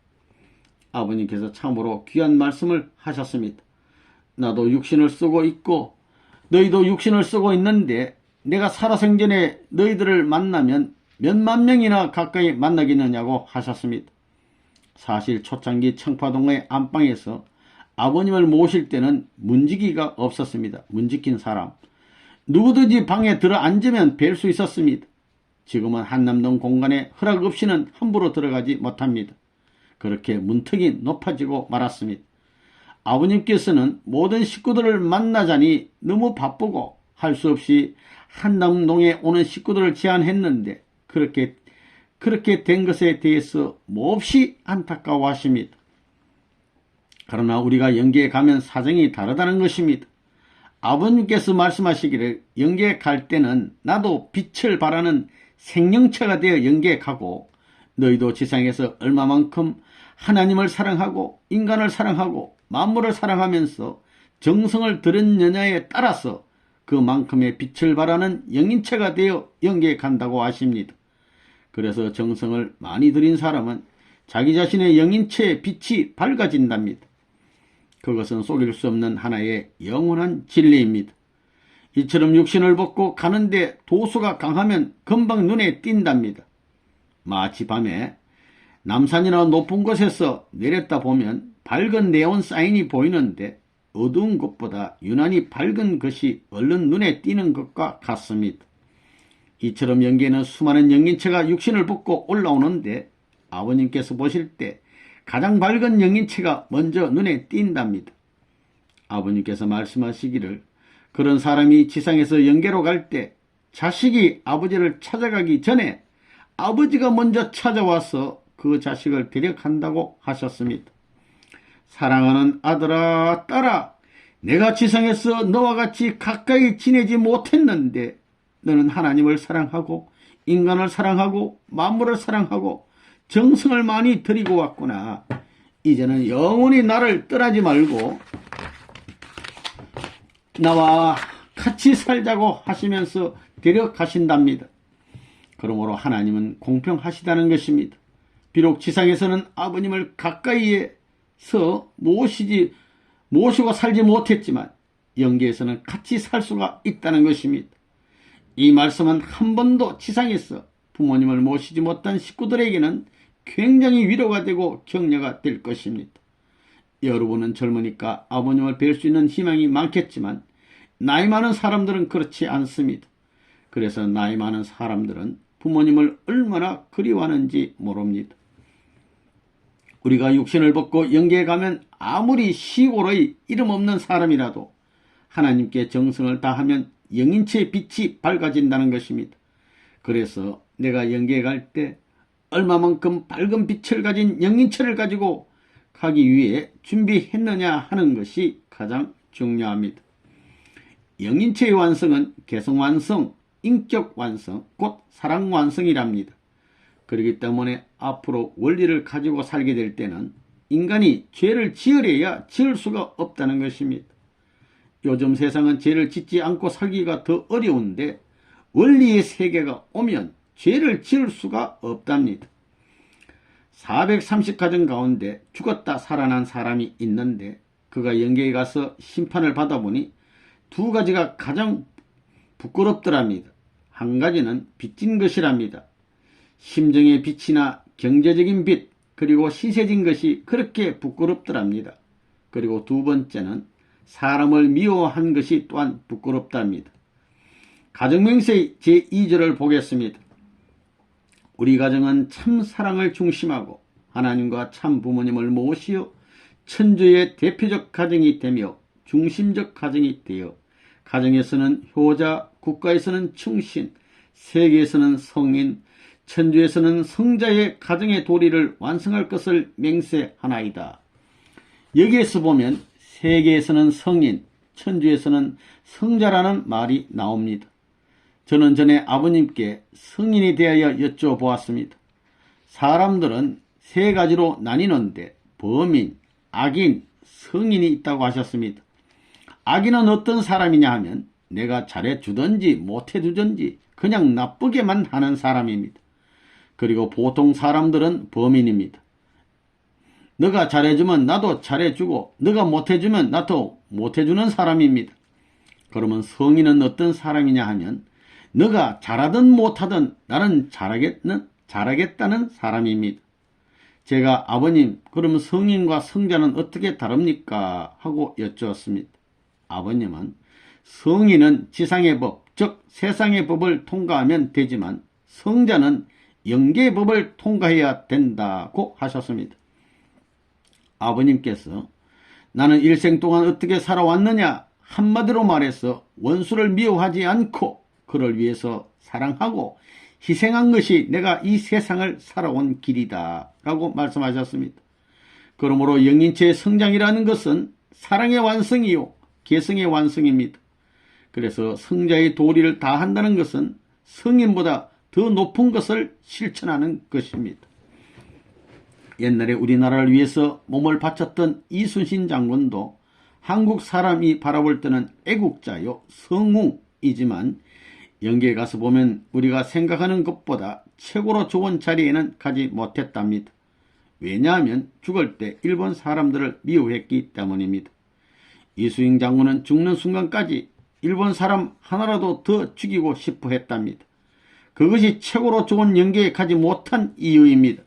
아버님께서 참으로 귀한 말씀을 하셨습니다. 나도 육신을 쓰고 있고 너희도 육신을 쓰고 있는데 내가 살아생전에 너희들을 만나면 몇만 명이나 가까이 만나겠느냐고 하셨습니다. 사실 초창기 청파동의 안방에서 아버님을 모실 때는 문지기가 없었습니다. 문지킨 사람. 누구든지 방에 들어 앉으면 뵐 수 있었습니다. 지금은 한남동 공간에 허락 없이는 함부로 들어가지 못합니다. 그렇게 문턱이 높아지고 말았습니다. 아버님께서는 모든 식구들을 만나자니 너무 바쁘고 할 수 없이 한남동에 오는 식구들을 제안했는데 그렇게 된 것에 대해서 몹시 안타까워하십니다. 그러나 우리가 영계에 가면 사정이 다르다는 것입니다. 아버님께서 말씀하시기를 영계에 갈 때는 나도 빛을 발하는 생명체가 되어 영계에 가고 너희도 지상에서 얼마만큼 하나님을 사랑하고 인간을 사랑하고 만물을 사랑하면서 정성을 들였느냐에 따라서 그만큼의 빛을 발하는 영인체가 되어 영계에 간다고 하십니다. 그래서 정성을 많이 들인 사람은 자기 자신의 영인체의 빛이 밝아진답니다. 그것은 속일 수 없는 하나의 영원한 진리입니다. 이처럼 육신을 벗고 가는데 도수가 강하면 금방 눈에 띈답니다. 마치 밤에 남산이나 높은 곳에서 내렸다 보면 밝은 네온 사인이 보이는데 어두운 것보다 유난히 밝은 것이 얼른 눈에 띄는 것과 같습니다. 이처럼 영계에는 수많은 영인체가 육신을 벗고 올라오는데 아버님께서 보실 때 가장 밝은 영인체가 먼저 눈에 띈답니다. 아버님께서 말씀하시기를 그런 사람이 지상에서 영계로 갈 때 자식이 아버지를 찾아가기 전에 아버지가 먼저 찾아와서 그 자식을 대력한다고 하셨습니다. 사랑하는 아들아, 딸아, 내가 지상에서 너와 같이 가까이 지내지 못했는데 너는 하나님을 사랑하고 인간을 사랑하고 만물을 사랑하고 정성을 많이 들이고 왔구나. 이제는 영원히 나를 떠나지 말고 나와 같이 살자고 하시면서 데려가신답니다. 그러므로 하나님은 공평하시다는 것입니다. 비록 지상에서는 아버님을 가까이에서 모시고 살지 못했지만 영계에서는 같이 살 수가 있다는 것입니다. 이 말씀은 한 번도 지상에서 부모님을 모시지 못한 식구들에게는 굉장히 위로가 되고 격려가 될 것입니다. 여러분은 젊으니까 아버님을 뵐 수 있는 희망이 많겠지만 나이 많은 사람들은 그렇지 않습니다. 그래서 나이 많은 사람들은 부모님을 얼마나 그리워하는지 모릅니다. 우리가 육신을 벗고 영계에 가면 아무리 시골의 이름 없는 사람이라도 하나님께 정성을 다하면 영인체의 빛이 밝아진다는 것입니다. 그래서 내가 영계에 갈 때 얼마만큼 밝은 빛을 가진 영인체를 가지고 가기 위해 준비했느냐 하는 것이 가장 중요합니다. 영인체의 완성은 개성완성, 인격완성, 곧 사랑완성이랍니다. 그렇기 때문에 앞으로 원리를 가지고 살게 될 때는 인간이 죄를 지으려야 지을 수가 없다는 것입니다. 요즘 세상은 죄를 짓지 않고 살기가 더 어려운데 원리의 세계가 오면 죄를 지을 수가 없답니다. 430가정 가운데 죽었다 살아난 사람이 있는데 그가 영계에 가서 심판을 받아보니 두 가지가 가장 부끄럽더랍니다. 한 가지는 빚진 것이랍니다. 심정의 빚이나 경제적인 빚 그리고 시세진 것이 그렇게 부끄럽더랍니다. 그리고 두 번째는 사람을 미워한 것이 또한 부끄럽답니다. 가정명세 제2절을 보겠습니다. 우리 가정은 참 사랑을 중심하고 하나님과 참 부모님을 모시어 천주의 대표적 가정이 되며 중심적 가정이 되어 가정에서는 효자, 국가에서는 충신, 세계에서는 성인, 천주에서는 성자의 가정의 도리를 완성할 것을 맹세하나이다. 여기에서 보면 세계에서는 성인, 천주에서는 성자라는 말이 나옵니다. 저는 전에 아버님께 성인에 대하여 여쭤보았습니다. 사람들은 세 가지로 나뉘는데 범인, 악인, 성인이 있다고 하셨습니다. 악인은 어떤 사람이냐 하면 내가 잘해주든지 못해주든지 그냥 나쁘게만 하는 사람입니다. 그리고 보통 사람들은 범인입니다. 너가 잘해주면 나도 잘해주고 너가 못해주면 나도 못해주는 사람입니다. 그러면 성인은 어떤 사람이냐 하면 너가 잘하든 못하든 나는 잘하겠다는 사람입니다. 제가 아버님 그럼 성인과 성자는 어떻게 다릅니까? 하고 여쭈었습니다. 아버님은 성인은 지상의 법, 즉 세상의 법을 통과하면 되지만 성자는 영계의 법을 통과해야 된다고 하셨습니다. 아버님께서 나는 일생 동안 어떻게 살아왔느냐 한마디로 말해서 원수를 미워하지 않고 그를 위해서 사랑하고 희생한 것이 내가 이 세상을 살아온 길이다 라고 말씀하셨습니다. 그러므로 영인체의 성장이라는 것은 사랑의 완성이요 개성의 완성입니다. 그래서 성자의 도리를 다한다는 것은 성인보다 더 높은 것을 실천하는 것입니다. 옛날에 우리나라를 위해서 몸을 바쳤던 이순신 장군도 한국 사람이 바라볼 때는 애국자요 성웅이지만 영계에 가서 보면 우리가 생각하는 것보다 최고로 좋은 자리에는 가지 못했답니다. 왜냐하면 죽을 때 일본 사람들을 미워했기 때문입니다. 이수인 장군은 죽는 순간까지 일본 사람 하나라도 더 죽이고 싶어 했답니다. 그것이 최고로 좋은 영계에 가지 못한 이유입니다.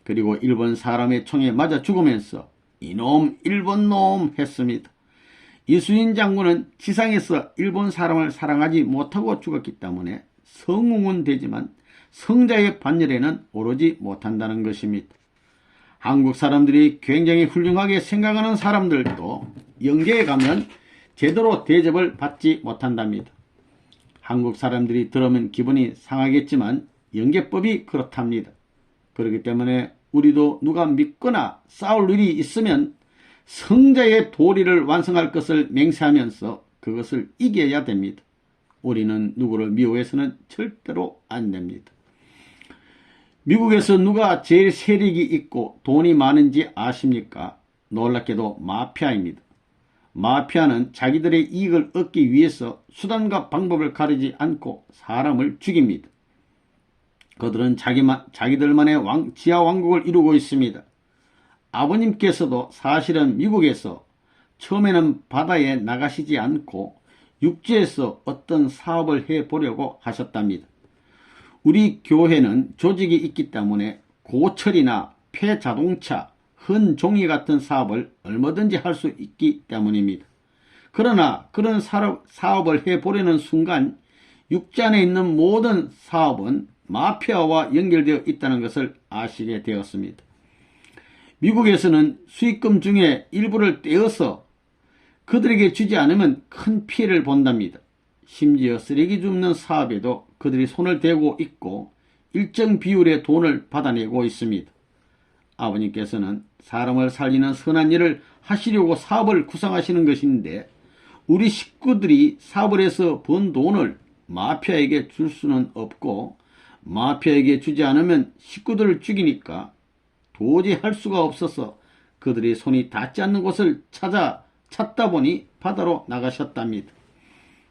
그리고 일본 사람의 총에 맞아 죽으면서 이놈 일본놈 했습니다. 이수인 장군은 지상에서 일본 사람을 사랑하지 못하고 죽었기 때문에 성웅은 되지만 성자의 반열에는 오르지 못한다는 것입니다. 한국 사람들이 굉장히 훌륭하게 생각하는 사람들도 영계에 가면 제대로 대접을 받지 못한답니다. 한국 사람들이 들으면 기분이 상하겠지만 영계법이 그렇답니다. 그렇기 때문에 우리도 누가 믿거나 싸울 일이 있으면 성자의 도리를 완성할 것을 맹세하면서 그것을 이겨야 됩니다. 우리는 누구를 미워해서는 절대로 안 됩니다. 미국에서 누가 제일 세력이 있고 돈이 많은지 아십니까? 놀랍게도 마피아입니다. 마피아는 자기들의 이익을 얻기 위해서 수단과 방법을 가리지 않고 사람을 죽입니다. 그들은 자기들만의 지하 왕국을 이루고 있습니다. 아버님께서도 사실은 미국에서 처음에는 바다에 나가시지 않고 육지에서 어떤 사업을 해보려고 하셨답니다. 우리 교회는 조직이 있기 때문에 고철이나 폐자동차, 헌종이 같은 사업을 얼마든지 할 수 있기 때문입니다. 그러나 그런 사업을 해보려는 순간 육지 안에 있는 모든 사업은 마피아와 연결되어 있다는 것을 아시게 되었습니다. 미국에서는 수익금 중에 일부를 떼어서 그들에게 주지 않으면 큰 피해를 본답니다. 심지어 쓰레기 줍는 사업에도 그들이 손을 대고 있고 일정 비율의 돈을 받아내고 있습니다. 아버님께서는 사람을 살리는 선한 일을 하시려고 사업을 구상하시는 것인데 우리 식구들이 사업을 해서 번 돈을 마피아에게 줄 수는 없고 마피아에게 주지 않으면 식구들을 죽이니까 도저히 할 수가 없어서 그들이 손이 닿지 않는 곳을 찾다 보니 바다로 나가셨답니다.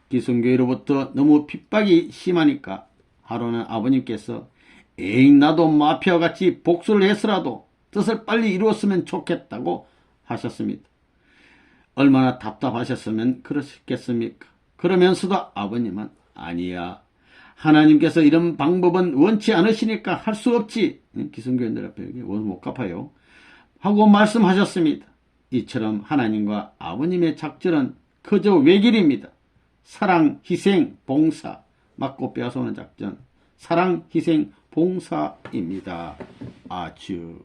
기성교회로부터 너무 핍박이 심하니까 하루는 아버님께서 에이 나도 마피아같이 복수를 해서라도 뜻을 빨리 이루었으면 좋겠다고 하셨습니다. 얼마나 답답하셨으면 그러셨겠습니까? 그러면서도 아버님은 아니야. 하나님께서 이런 방법은 원치 않으시니까 할 수 없지. 기성교인들 앞에 못 갚아요. 하고 말씀하셨습니다. 이처럼 하나님과 아버님의 작전은 그저 외길입니다. 사랑, 희생, 봉사, 맞고 빼앗아오는 작전. 사랑, 희생, 봉사입니다. 아주